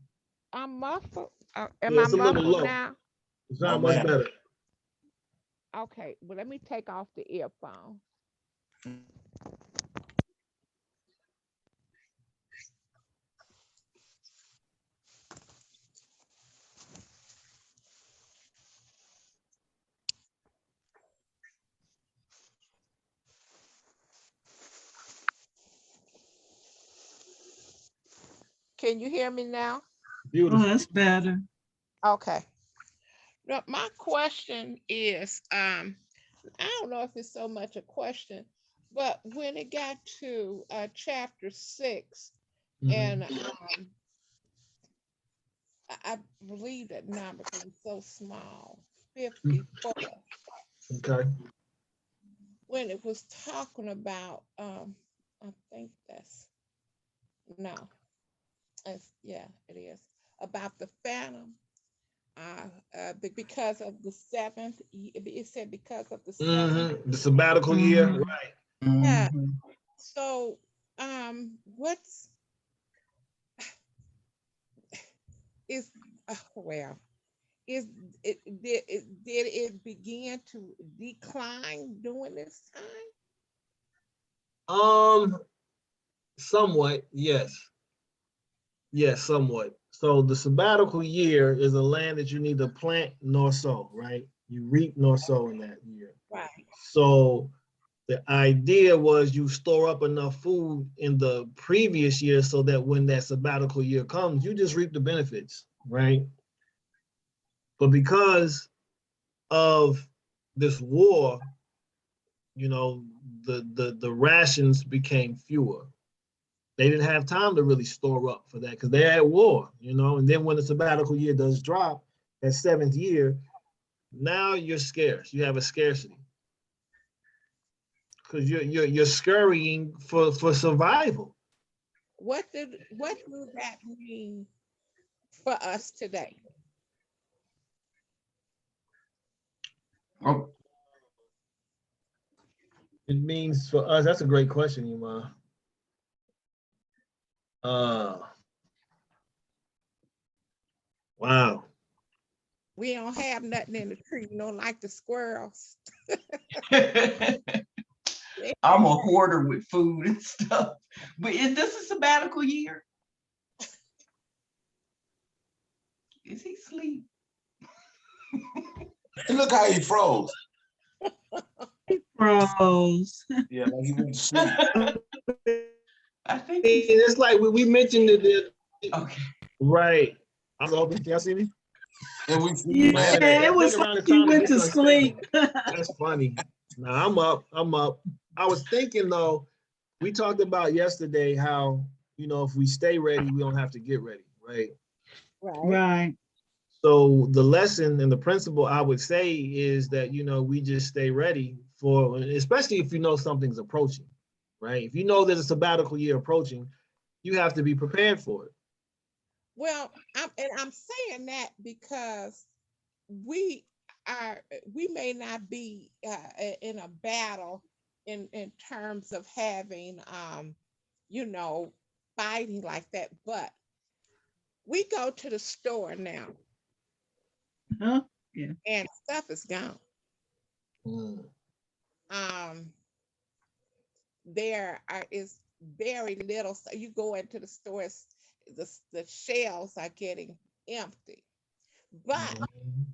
Speaker 5: I'm muffled. Am
Speaker 1: Yeah,
Speaker 5: I
Speaker 1: it's a little
Speaker 5: muffled
Speaker 1: low.
Speaker 5: now?
Speaker 1: It's
Speaker 3: No,
Speaker 1: not much
Speaker 3: ma'am.
Speaker 1: better.
Speaker 5: Okay, well, let me take off the earphone. Can you hear me now?
Speaker 4: Oh,
Speaker 1: Beautiful.
Speaker 4: that's better.
Speaker 5: Okay. Now, my question is, I don't know if it's so much a question, but when it got to chapter 6,
Speaker 1: Mhm.
Speaker 5: and I believe that number because it's so small, 54,
Speaker 1: Okay.
Speaker 5: when it was talking about, I think that's, no, yeah, it is, about the phantom. Because of the seventh, it said because of the seventh.
Speaker 1: The sabbatical year,
Speaker 4: Mhm.
Speaker 1: right?
Speaker 5: Yeah.
Speaker 2: Mhm.
Speaker 5: So, what's is well, is did it begin to decline during this time?
Speaker 1: Um, somewhat, yes. Yes, somewhat. So the sabbatical year is a land that you neither plant nor sow, right? You reap nor sow in that year.
Speaker 5: Right.
Speaker 1: So the idea was you store up enough food in the previous year so that when that sabbatical year comes, you just reap the benefits, right? But because of this war, you know, the rations became fewer. They didn't have time to really store up for that because they're at war, you know. And then when the sabbatical year does drop, that seventh year, now you're scarce. You have a scarcity because you're scurrying for survival.
Speaker 5: What do that mean for us today?
Speaker 2: Oh,
Speaker 1: It means for us. That's a great question, Yuma. Uh, wow.
Speaker 5: We don't have nothing in the tree, like the squirrels.
Speaker 2: I'm a hoarder with food and stuff. But is this a sabbatical year? Is he asleep?
Speaker 3: And look how he froze.
Speaker 4: Froze.
Speaker 3: Yeah, like he went to sleep.
Speaker 2: I think he's
Speaker 1: It's like we mentioned it.
Speaker 2: okay.
Speaker 1: Right. I'm open. Can y'all see me?
Speaker 3: And we see you,
Speaker 4: Yeah,
Speaker 3: man.
Speaker 1: I
Speaker 4: it
Speaker 1: think
Speaker 4: was like
Speaker 1: around the
Speaker 4: he
Speaker 1: time it
Speaker 4: went
Speaker 1: gets
Speaker 4: to
Speaker 1: unstable.
Speaker 4: sleep.
Speaker 1: That's funny. No, I'm up. I'm up. I was thinking though, we talked about yesterday how, if we stay ready, we don't have to get ready, right?
Speaker 5: Right.
Speaker 4: Right.
Speaker 1: So the lesson and the principle I would say is that, we just stay ready for, especially if you know something's approaching, right? If you know there's a sabbatical year approaching, you have to be prepared for it.
Speaker 5: Well, I'm saying that because we we may not be in a battle in terms of having you know fighting like that, but we go to the store now
Speaker 4: Huh? Yeah.
Speaker 5: and stuff is gone.
Speaker 1: Mm,
Speaker 5: Um, is very little. So you go into the stores, the shelves are getting empty, but
Speaker 1: mhm.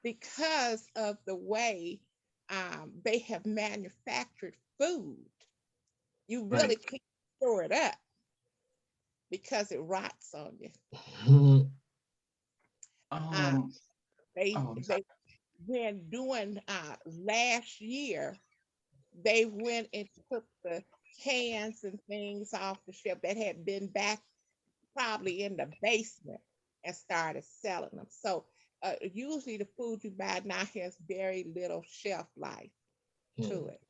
Speaker 5: because of the way they have manufactured food, you
Speaker 1: Right.
Speaker 5: really can't store it up because it rots on you.
Speaker 1: Mhm.
Speaker 5: Uh,
Speaker 2: Um, oh, I'm sorry.
Speaker 5: they when doing last year, they went and took the cans and things off the shelf that had been back probably in the basement and started selling them. So usually the food you buy now has very little shelf life to it.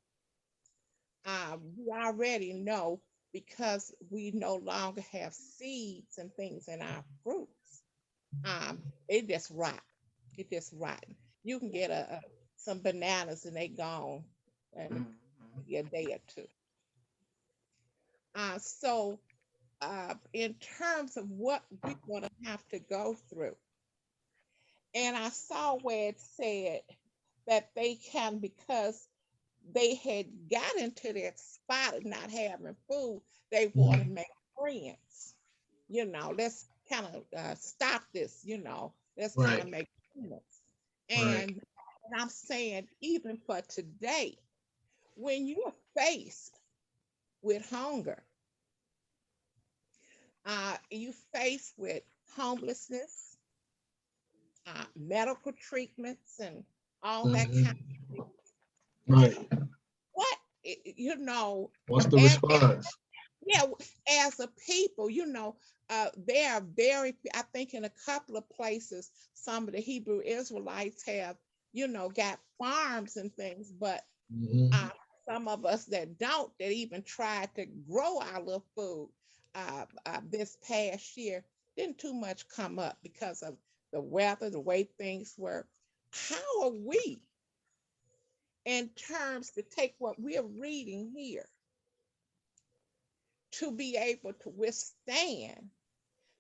Speaker 5: We already know because we no longer have seeds and things in our fruits. It just rot. It just rotten. You can get some bananas and they gone in a day or two. So in terms of what we're going to have to go through, and I saw where it said that they can, because they had got into that spot of not having food, they want to make friends. Let's kind of stop this, let's kind of make friends. And I'm saying, even for today, when you're faced with hunger, you faced with homelessness, medical treatments, and all that kind of thing.
Speaker 1: Right.
Speaker 5: What,
Speaker 1: What's the response?
Speaker 5: yeah, as a people, they are very, I think in a couple of places, some of the Hebrew Israelites have, got farms and things, but some of us that don't, that even tried to grow our little food this past year, didn't too much come up because of the weather, the way things were. How are we, in terms to take what we're reading here, to be able to withstand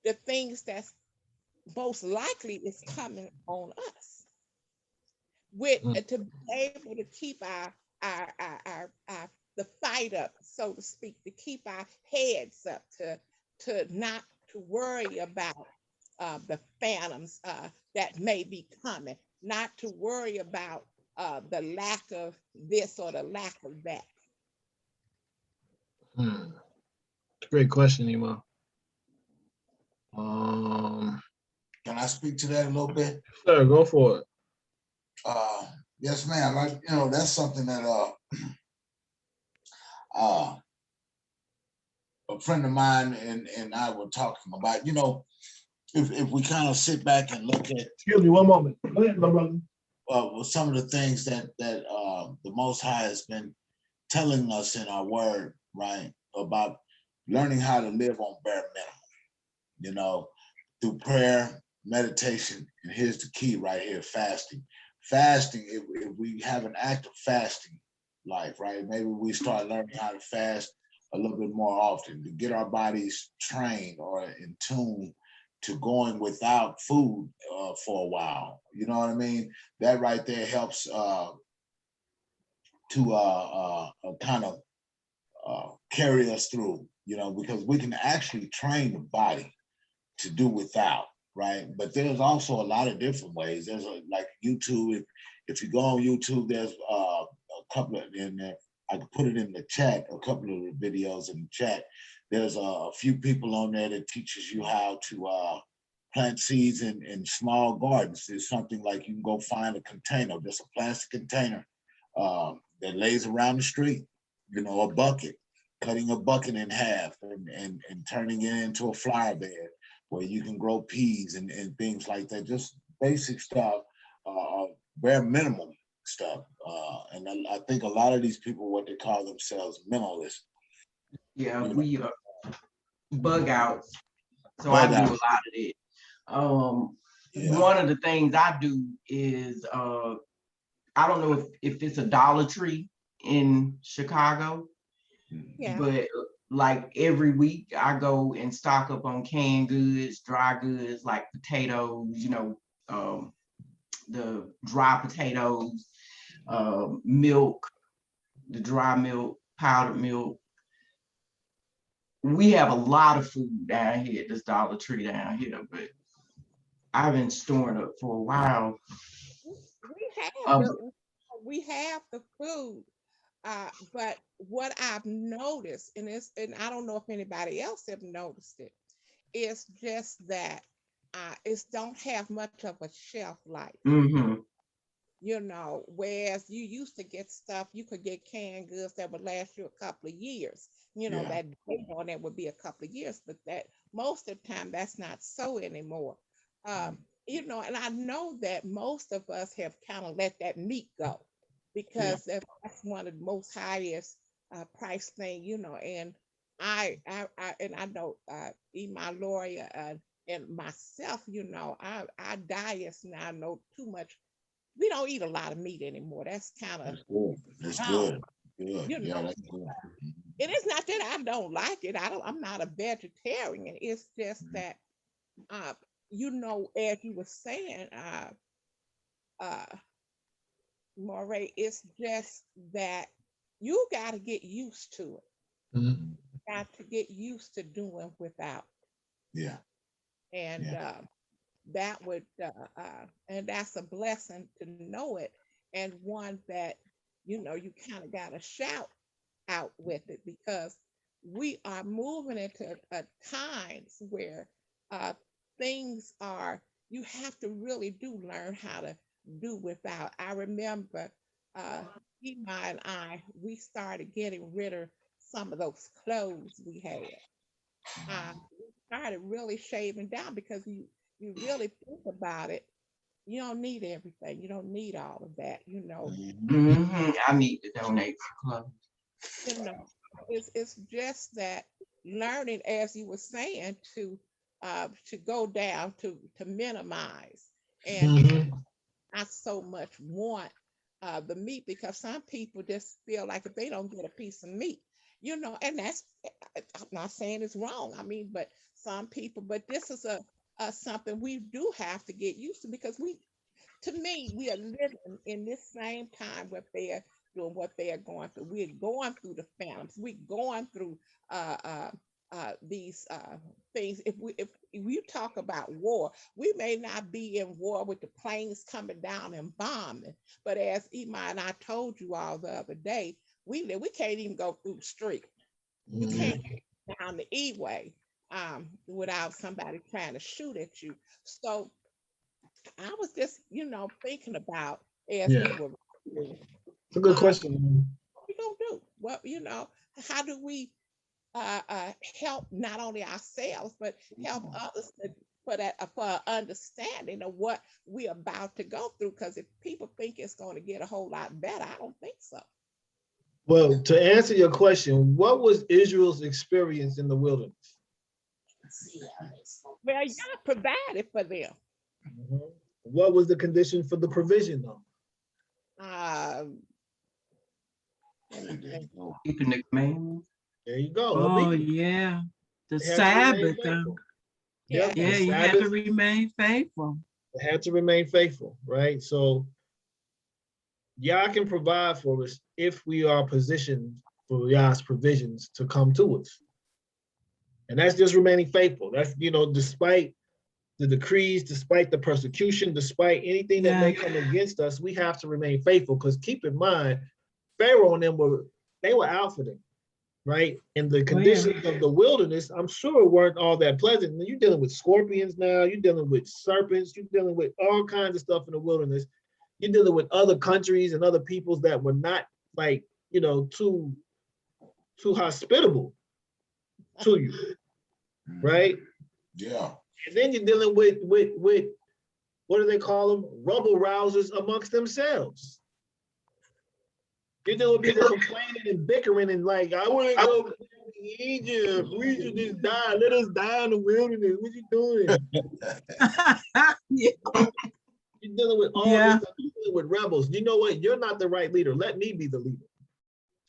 Speaker 5: the things that's most likely is coming on us, with to be able to keep our the fight up, so to speak, to keep our heads up, to not to worry about the phantoms that may be coming, not to worry about the lack of this or the lack of that.
Speaker 1: Great question, Ima.
Speaker 3: Can I speak to that a little bit?
Speaker 1: Sir, go for it.
Speaker 3: Yes, ma'am. That's something that a friend of mine and I were talking about. If we kind of sit back and look at,
Speaker 1: Excuse me, one moment. Go ahead, my brother.
Speaker 3: Some of the things that the Most High has been telling us in our word, right, about learning how to live on bare minimum, through prayer, meditation, and here's the key right here: fasting. Fasting, if we have an active fasting life, right, maybe we start learning how to fast a little bit more often to get our bodies trained or in tune to going without food for a while. You know what I mean? That right there helps to kind of carry us through, because we can actually train the body to do without, right? But there's also a lot of different ways. There's like YouTube. If you go on YouTube, there's a couple of in there. I could put it in the chat, a couple of the videos in the chat. There's a few people on there that teaches you how to plant seeds in small gardens. There's something like you can go find a container, just a plastic container that lays around the street, a bucket, cutting a bucket in half and turning it into a flower bed where you can grow peas and things like that. Just basic stuff, bare minimum stuff. And I think a lot of these people, what they call themselves, minimalists.
Speaker 2: Yeah, we bug outs. So I do a lot of it. One of the things I do is I don't know if it's a Dollar Tree in Chicago, but like every week I go and stock up on canned goods, dry goods like potatoes, the dry potatoes, milk, the dry milk, powdered milk. We have a lot of food down here at this Dollar Tree down here, but I've been storing up for a while.
Speaker 5: We have the food, but what I've noticed, and I don't know if anybody else have noticed it, is just that it don't have much of a shelf life. Whereas you used to get stuff, you could get canned goods that would last you a couple of years. That date on that would be a couple of years, but that most of the time that's not so anymore. you know, and I know that most of us have kind of let that meat go because that's one of the most highest price thing, you know. And I know my lawyer and myself, you know, our diets now know too much. We don't eat a lot of meat anymore. That's kind of
Speaker 3: That's good. That's good. Good.
Speaker 5: you
Speaker 3: Yeah,
Speaker 5: know.
Speaker 3: that's good.
Speaker 5: And it's not that I don't like it. I'm not a vegetarian. It's just that uh, you know, as you were saying, uh, Moray, it's just that you got to get used to it.
Speaker 1: Mhm.
Speaker 5: Got to get used to doing without,
Speaker 3: Yeah.
Speaker 5: and
Speaker 3: Yeah.
Speaker 5: that would, and that's a blessing to know it, and one that you know you kind of got to shout out with it because we are moving into times where uh, things are, you have to really do learn how to do without. I remember uh, Ema and I, we started getting rid of some of those clothes we had. We started really shaving down because you really think about it, you don't need everything. You don't need all of that, you know.
Speaker 2: I need to donate some clothes.
Speaker 5: You know, it's just that learning, as you were saying, to go down to minimize and
Speaker 1: Mhm.
Speaker 5: not so much want the meat because some people just feel like if they don't get a piece of meat, you know, and that's, I'm not saying it's wrong. I mean, but some people, but this is a something we do have to get used to because we, to me, we are living in this same time where they're doing what they are going through. We're going through the phantoms. We're going through these things. If you talk about war, we may not be in war with the planes coming down and bombing, but as Ima and I told you all the other day, we can't even go through the street. You can't
Speaker 1: Mhm.
Speaker 5: go down the E-way without somebody trying to shoot at you. So I was just, you know, thinking about as we
Speaker 1: Yeah,
Speaker 5: were,
Speaker 1: it's a good
Speaker 5: what
Speaker 1: question.
Speaker 5: we gonna do? What, you know, how do we help not only ourselves but help others for that for an understanding of what we're about to go through? Because if people think it's going to get a whole lot better, I don't think so.
Speaker 1: Well, to answer your question, what was Israel's experience in the wilderness?
Speaker 5: Well, y'all provided for them.
Speaker 1: Mhm. What was the condition for the provision, though?
Speaker 5: Uh, let me think.
Speaker 2: Keeping the commandments.
Speaker 1: There you go.
Speaker 4: Oh
Speaker 1: Obedience.
Speaker 4: yeah, the
Speaker 1: They had to remain
Speaker 4: Sabbath.
Speaker 1: faithful.
Speaker 5: Yeah,
Speaker 1: Yep, the
Speaker 4: Yeah, you had
Speaker 1: Sabbath.
Speaker 4: to remain faithful.
Speaker 1: They had to remain faithful, right? So Yah can provide for us if we are positioned for Yah's provisions to come to us. And that's just remaining faithful. That's, you know, despite the decrees, despite the persecution, despite anything that may
Speaker 4: Yeah.
Speaker 1: come against us, we have to remain faithful. Because keep in mind, Pharaoh and them they were out for them, right? And the
Speaker 4: Oh yeah.
Speaker 1: conditions of the wilderness, I'm sure weren't all that pleasant. You're dealing with scorpions now, you're dealing with serpents, you're dealing with all kinds of stuff in the wilderness. You're dealing with other countries and other peoples that were not like, you know, too hospitable to you, right?
Speaker 3: Yeah.
Speaker 1: And then you're dealing with what do they call them? Rubble rousers amongst themselves. You're dealing with people complaining and bickering and like, I want to go to Egypt. We should just die. Let us die in the wilderness. What you doing?
Speaker 4: Yeah.
Speaker 1: You're dealing with all this
Speaker 4: Yeah.
Speaker 1: stuff. You're dealing with rebels. You know what? You're not the right leader. Let me be the leader,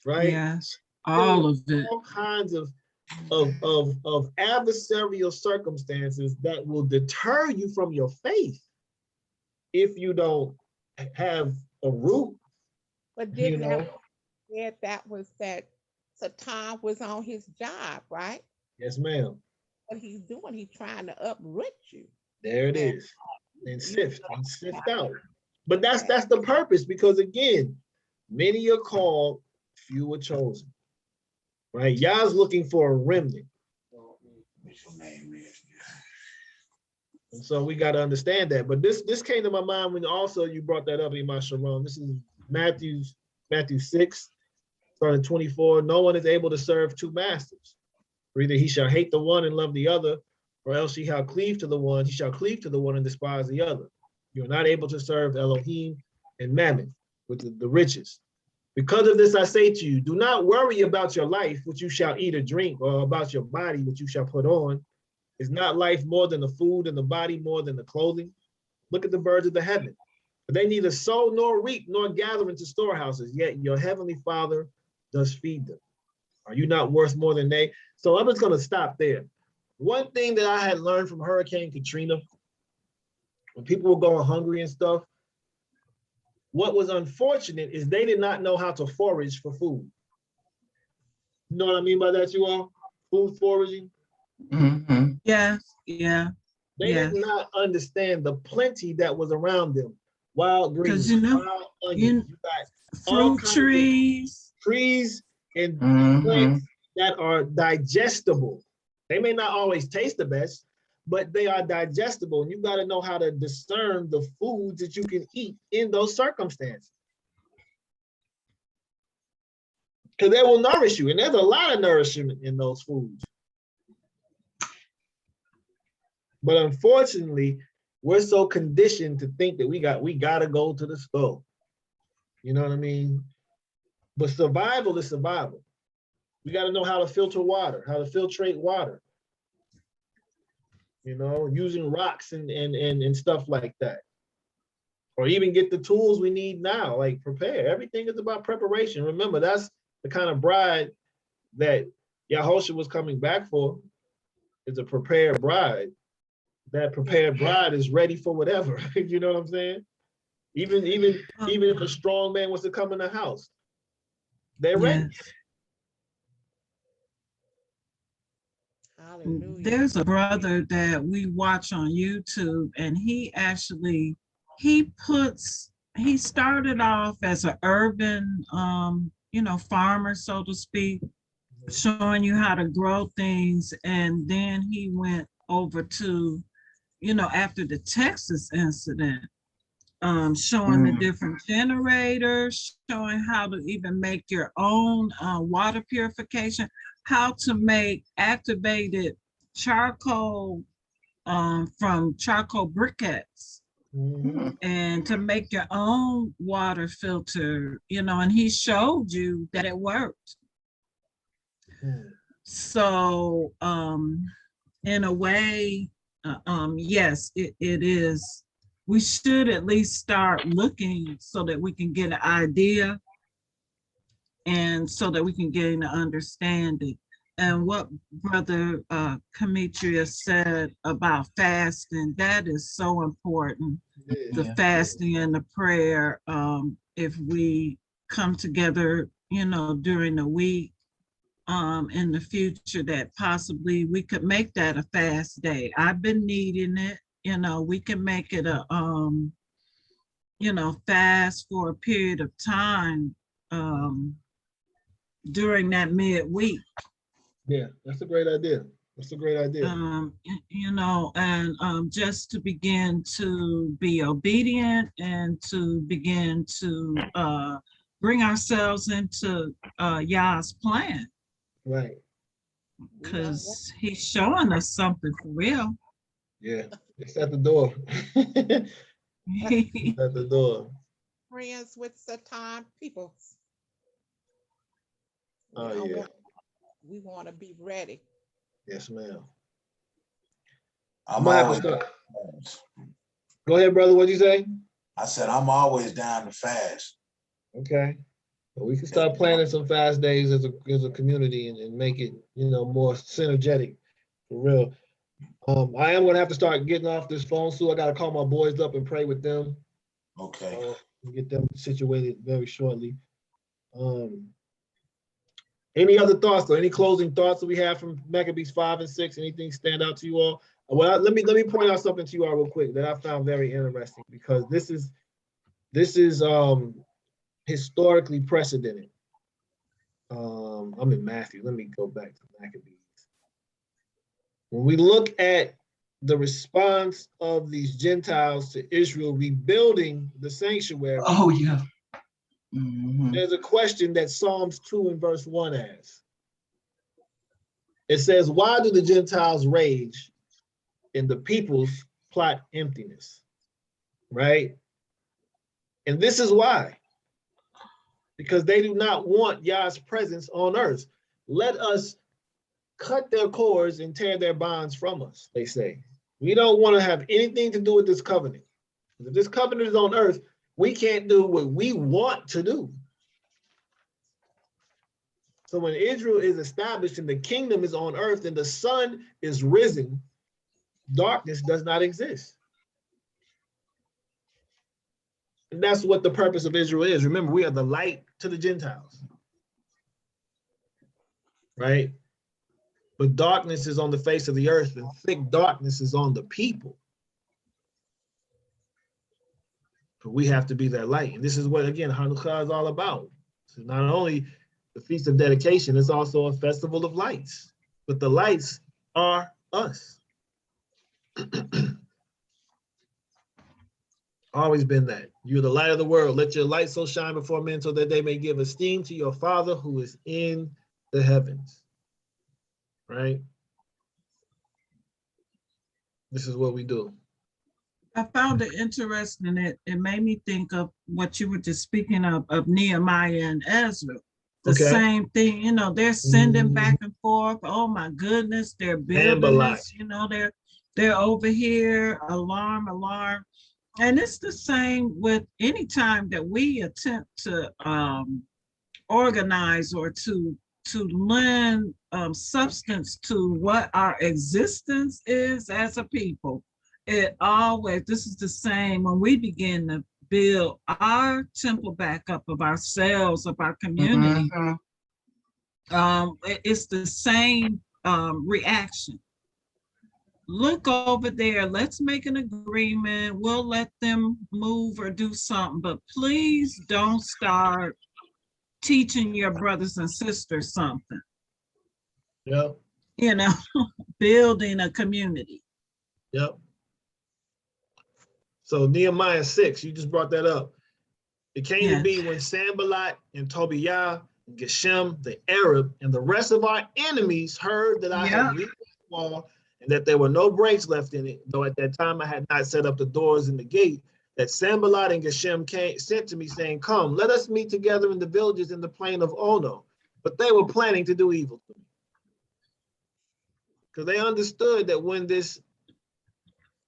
Speaker 1: right?
Speaker 4: Yes.
Speaker 1: You're dealing
Speaker 4: All
Speaker 1: with
Speaker 4: of it.
Speaker 1: all kinds of adversarial circumstances that will deter you from your faith if you don't have a root,
Speaker 5: But
Speaker 1: you
Speaker 5: didn't that
Speaker 1: know.
Speaker 5: said that was that Satan was on his job, right?
Speaker 1: Yes, ma'am.
Speaker 5: What he's doing, he's trying to uproot you.
Speaker 1: There it
Speaker 5: And
Speaker 1: is. And
Speaker 5: you
Speaker 1: sift out. But that's the purpose, because again, many are called, few are chosen. Right? Yah's looking for a remnant. And so we got to understand that. But this came to my mind when also you brought that up, Imam Sharon. This is Matthew 6, starting 24. No one is able to serve two masters. For either he shall hate the one and love the other, or else he shall cleave to the one, and despise the other. You are not able to serve Elohim and Mammon with the riches. Because of this, I say to you, do not worry about your life, which you shall eat or drink, or about your body, which you shall put on. Is not life more than the food, and the body more than the clothing? Look at the birds of the heaven. They neither sow nor reap nor gather into storehouses, yet your heavenly Father does feed them. Are you not worth more than they? So I'm just going to stop there. One thing that I had learned from Hurricane Katrina, when people were going hungry and stuff, what was unfortunate is they did not know how to forage for food. You know what I mean by that, you all? Food foraging.
Speaker 2: Mm-hmm.
Speaker 4: Yes, yeah.
Speaker 1: They did not understand the plenty that was around them. Wild greens, wild onions, you got
Speaker 4: fruit trees.
Speaker 1: Trees and plants that are digestible. They may not always taste the best, but they are digestible. And you got to know how to discern the foods that you can eat in those circumstances. Because they will nourish you. And there's a lot of nourishment in those foods. But unfortunately, we're so conditioned to think that we got to go to the store. You know what I mean? But survival is survival. We got to know how to filter water, how to filtrate water. You know, using rocks and stuff like that. Or even get the tools we need now, like prepare. Everything is about preparation. Remember, that's the kind of bride that Yahushua was coming back for, is a prepared bride. That prepared bride is ready for whatever. You know what I'm saying? Even if a strong man was to come in the house, they're ready.
Speaker 4: Yes.
Speaker 5: Hallelujah.
Speaker 4: There's a brother that we watch on YouTube, and he started off as an urban farmer, so to speak, showing you how to grow things. And then he went over to, after the Texas incident, showing the different generators, showing how to even make your own water purification, how to make activated charcoal from charcoal briquettes, and to make your own water filter, and he showed you that it worked. So in a way, yes, it is. We should at least start looking so that we can get an idea and so that we can gain an understanding. And what Brother Demetrius said about fasting, that is so important. The fasting and the prayer, if we come together, during the week, in the future, that possibly we could make that a fast day. I've been needing it. We can make it a, fast for a period of time during that midweek.
Speaker 1: Yeah, that's a great idea. That's a great idea.
Speaker 4: And just to begin to be obedient and to begin to bring ourselves into Yah's plan.
Speaker 1: Right.
Speaker 4: Because he's showing us something for real.
Speaker 1: Yeah, it's at the door. It's at the door.
Speaker 5: Friends with Satan people.
Speaker 1: Oh, yeah.
Speaker 5: We want to be ready.
Speaker 1: Yes, ma'am.
Speaker 3: I'm always.
Speaker 1: Go ahead, brother. What'd you say?
Speaker 3: I said I'm always down to fast.
Speaker 1: Okay. Well, we can start planning some fast days as a community and make it, more synergetic for real. I am gonna have to start getting off this phone soon. I gotta call my boys up and pray with them.
Speaker 3: Okay.
Speaker 1: Get them situated very shortly. Any other thoughts or any closing thoughts that we have from Maccabees 5 and 6? Anything stand out to you all? Well, let me point out something to you all real quick that I found very interesting, because this is historically precedented. I'm in Matthew. Let me go back to Maccabees. When we look at the response of these Gentiles to Israel rebuilding the sanctuary.
Speaker 2: Oh, yeah.
Speaker 1: There's a question that Psalms 2 and verse 1 asks. It says, why do the Gentiles rage and the peoples plot emptiness, right? And this is why. Because they do not want Yah's presence on earth. Let us cut their cords and tear their bonds from us, they say. We don't want to have anything to do with this covenant. If this covenant is on earth, we can't do what we want to do. So when Israel is established and the kingdom is on earth and the sun is risen, darkness does not exist. And that's what the purpose of Israel is. Remember, we are the light to the Gentiles, right? But darkness is on the face of the earth and thick darkness is on the people. But we have to be that light. And this is what, again, Hanukkah is all about. So not only the Feast of Dedication, it's also a festival of lights. But the lights are us. Always been that. You're the light of the world. Let your light so shine before men so that they may give esteem to your Father who is in the heavens. Right? This is what we do.
Speaker 4: I found it interesting. It made me think of what you were just speaking of Nehemiah and Ezra. The same thing, you know, they're sending back and forth. Oh my goodness, they're building this, you know, they're over here, alarm. And it's the same with any time that we attempt to organize or to lend substance to what our existence is as a people. It always, this is the same when we begin to build our temple back up of ourselves, of our community. It's the same reaction. Look over there, let's make an agreement. We'll let them move or do something, but please don't start teaching your brothers and sisters something.
Speaker 1: Yep.
Speaker 4: You know, building a community.
Speaker 1: Yep. So Nehemiah 6, you just brought that up. It came to be when Sanballat and Tobiah and Geshem, the Arab, and the rest of our enemies heard that I had rebuilt the wall and that there were no breaks left in it, though at that time I had not set up the doors and the gate, that Sanballat and Geshem sent to me saying, come, let us meet together in the villages in the plain of Ono. But they were planning to do evil to me. Because they understood that when this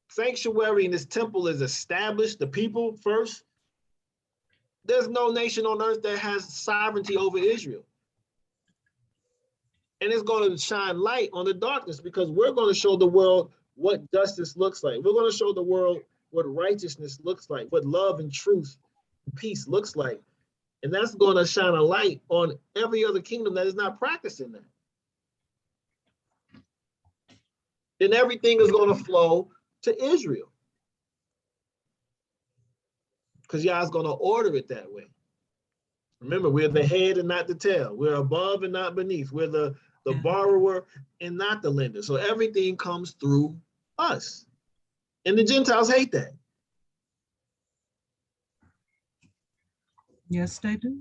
Speaker 1: sanctuary and this temple is established, the people first, there's no nation on earth that has sovereignty over Israel. And it's going to shine light on the darkness because we're going to show the world what justice looks like. We're going to show the world what righteousness looks like, what love and truth and peace looks like. And that's going to shine a light on every other kingdom that is not practicing that. Then everything is going to flow to Israel. Because Yah's going to order it that way. Remember, we're the head and not the tail. We're above and not beneath. We're the borrower and not the lender. So everything comes through us. And the Gentiles hate that.
Speaker 4: Yes, they do.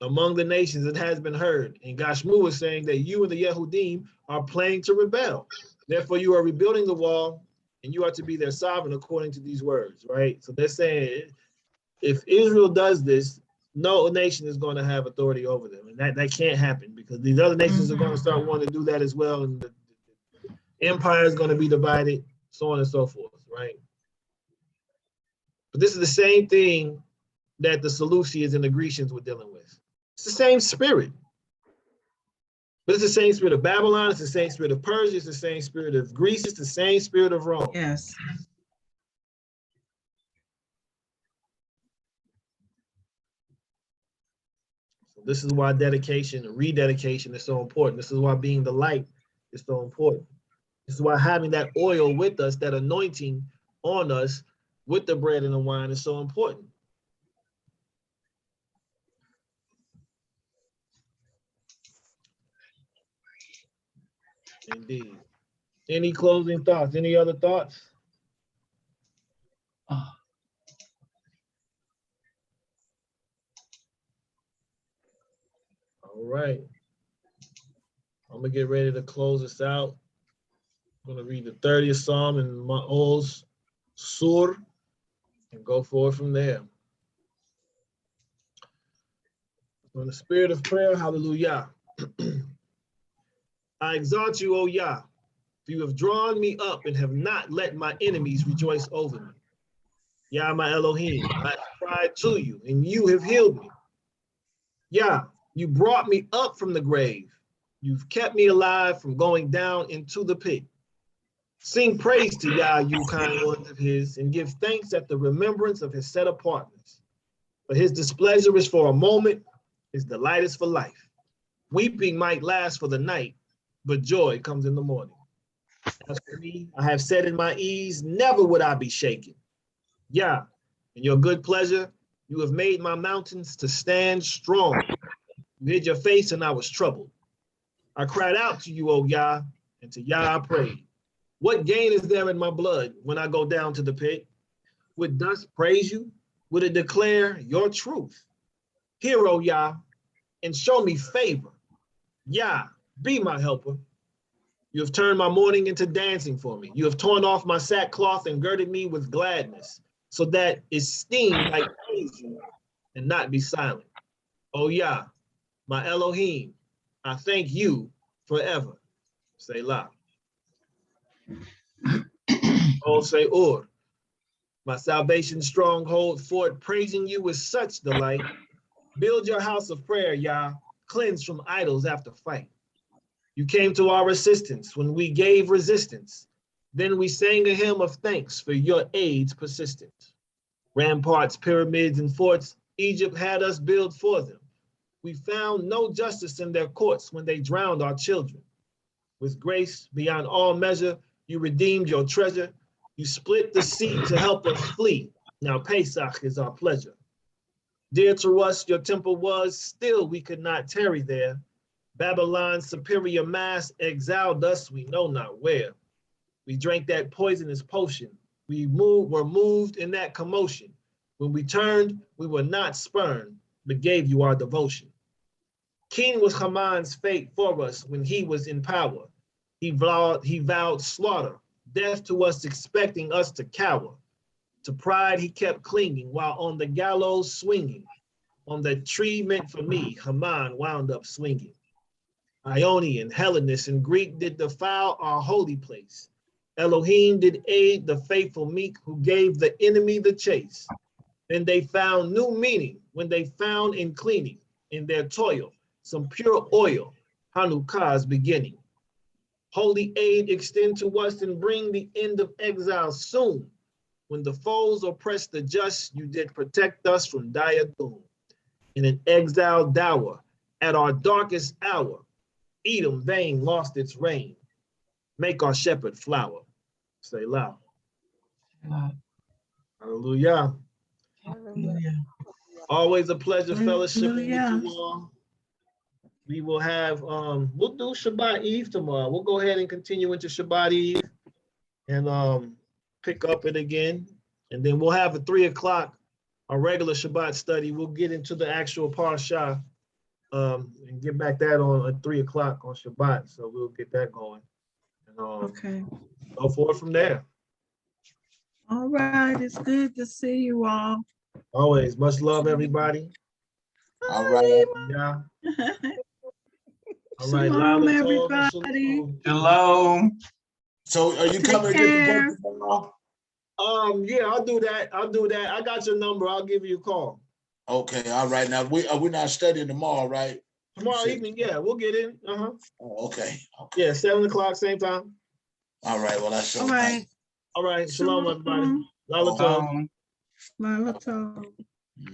Speaker 1: Among the nations, it has been heard. And Gashmu is saying that you and the Yehudim are planning to rebel. Therefore, you are rebuilding the wall and you are to be their sovereign according to these words, right? So they're saying if Israel does this, no nation is going to have authority over them. And that can't happen because these other nations are going to start wanting to do that as well. And the empire is going to be divided, so on and so forth, right? But this is the same thing that the Seleucids and the Grecians were dealing with. It's the same spirit. But it's the same spirit of Babylon, it's the same spirit of Persia, it's the same spirit of Greece, it's the same spirit of Rome.
Speaker 4: Yes.
Speaker 1: So this is why dedication and rededication is so important. This is why being the light is so important. This is why having that oil with us, that anointing on us with the bread and the wine is so important. Indeed. Any closing thoughts? Any other thoughts?
Speaker 2: Oh.
Speaker 1: All right. I'm gonna get ready to close this out. I'm gonna read the 30th Psalm in my old sur and go forward from there. In the spirit of prayer, hallelujah. I exalt you, O Yah, for you have drawn me up and have not let my enemies rejoice over me. Yah, my Elohim, I have cried to you, and you have healed me. Yah, you brought me up from the grave. You've kept me alive from going down into the pit. Sing praise to Yah, you kind ones of his, and give thanks at the remembrance of his set apartness. For his displeasure is for a moment, his delight is for life. Weeping might last for the night, but joy comes in the morning. As for me, I have said in my ease, never would I be shaken. Yah, in your good pleasure, you have made my mountains to stand strong. You hid your face and I was troubled. I cried out to you, O Yah, and to Yah I prayed. What gain is there in my blood when I go down to the pit? Would dust praise you? Would it declare your truth? Hear, O Yah, and show me favor. Yah, be my helper. You have turned my mourning into dancing for me. You have torn off my sackcloth and girded me with gladness, so that esteem might praise you and not be silent. O Yah, my Elohim, I thank you forever. Selah. Oh, say Ur, my salvation stronghold, fort, praising you with such delight. Build your house of prayer, Yah, cleanse from idols after fight. You came to our assistance when we gave resistance. Then we sang a hymn of thanks for your aids persistent. Ramparts, pyramids, and forts, Egypt had us build for them. We found no justice in their courts when they drowned our children. With grace beyond all measure, you redeemed your treasure. You split the sea to help us flee. Now Pesach is our pleasure. Dear to us your temple was, still we could not tarry there. Babylon's superior mass exiled us, we know not where. We drank that poisonous potion. We were moved in that commotion. When we turned, we were not spurned, but gave you our devotion. Keen was Haman's fate for us when he was in power. He vowed slaughter, death to us, expecting us to cower. To pride he kept clinging while on the gallows swinging. On the tree meant for me, Haman wound up swinging. Ionian, Hellenist, and Greek did defile our holy place. Elohim did aid the faithful meek who gave the enemy the chase. Then they found new meaning when they found in cleaning, in their toil, some pure oil, Hanukkah's beginning. Holy aid extend to us and bring the end of exile soon. When the foes oppressed the just, you did protect us from dire doom. In an exile dower, at our darkest hour, Edom vain lost its reign. Make our shepherd flower. Say loud. Hallelujah.
Speaker 2: Hallelujah.
Speaker 1: Always a pleasure fellowshipping with
Speaker 4: Hallelujah.
Speaker 1: you all. We will have, we'll do Shabbat Eve tomorrow. We'll go ahead and continue into Shabbat Eve and pick up it again. And then we'll have at 3 o'clock, our regular Shabbat study. We'll get into the actual Parsha and get back that on at 3 o'clock on Shabbat. So we'll get that going. And
Speaker 4: Okay.
Speaker 1: go forward from there.
Speaker 4: All right. It's good to see you all.
Speaker 1: Always much love, everybody.
Speaker 3: All right.
Speaker 1: Yeah. All right.
Speaker 4: Shalom,
Speaker 1: Lala Tov,
Speaker 4: everybody.
Speaker 1: shalom.
Speaker 2: Shalom.
Speaker 3: So are you
Speaker 4: Take
Speaker 3: coming to get the
Speaker 4: care.
Speaker 3: book tomorrow?
Speaker 1: Yeah, I'll do that. I got your number. I'll give you a call.
Speaker 3: Okay, all right. Now we're not studying tomorrow, right?
Speaker 1: Tomorrow evening, yeah, we'll get in.
Speaker 3: Oh, okay.
Speaker 1: Yeah, 7 o'clock, same time.
Speaker 3: All right. Well, that's
Speaker 4: All right.
Speaker 1: All right. Shalom, everybody. Lala Tov.
Speaker 2: Shalom.
Speaker 4: Lala Tov.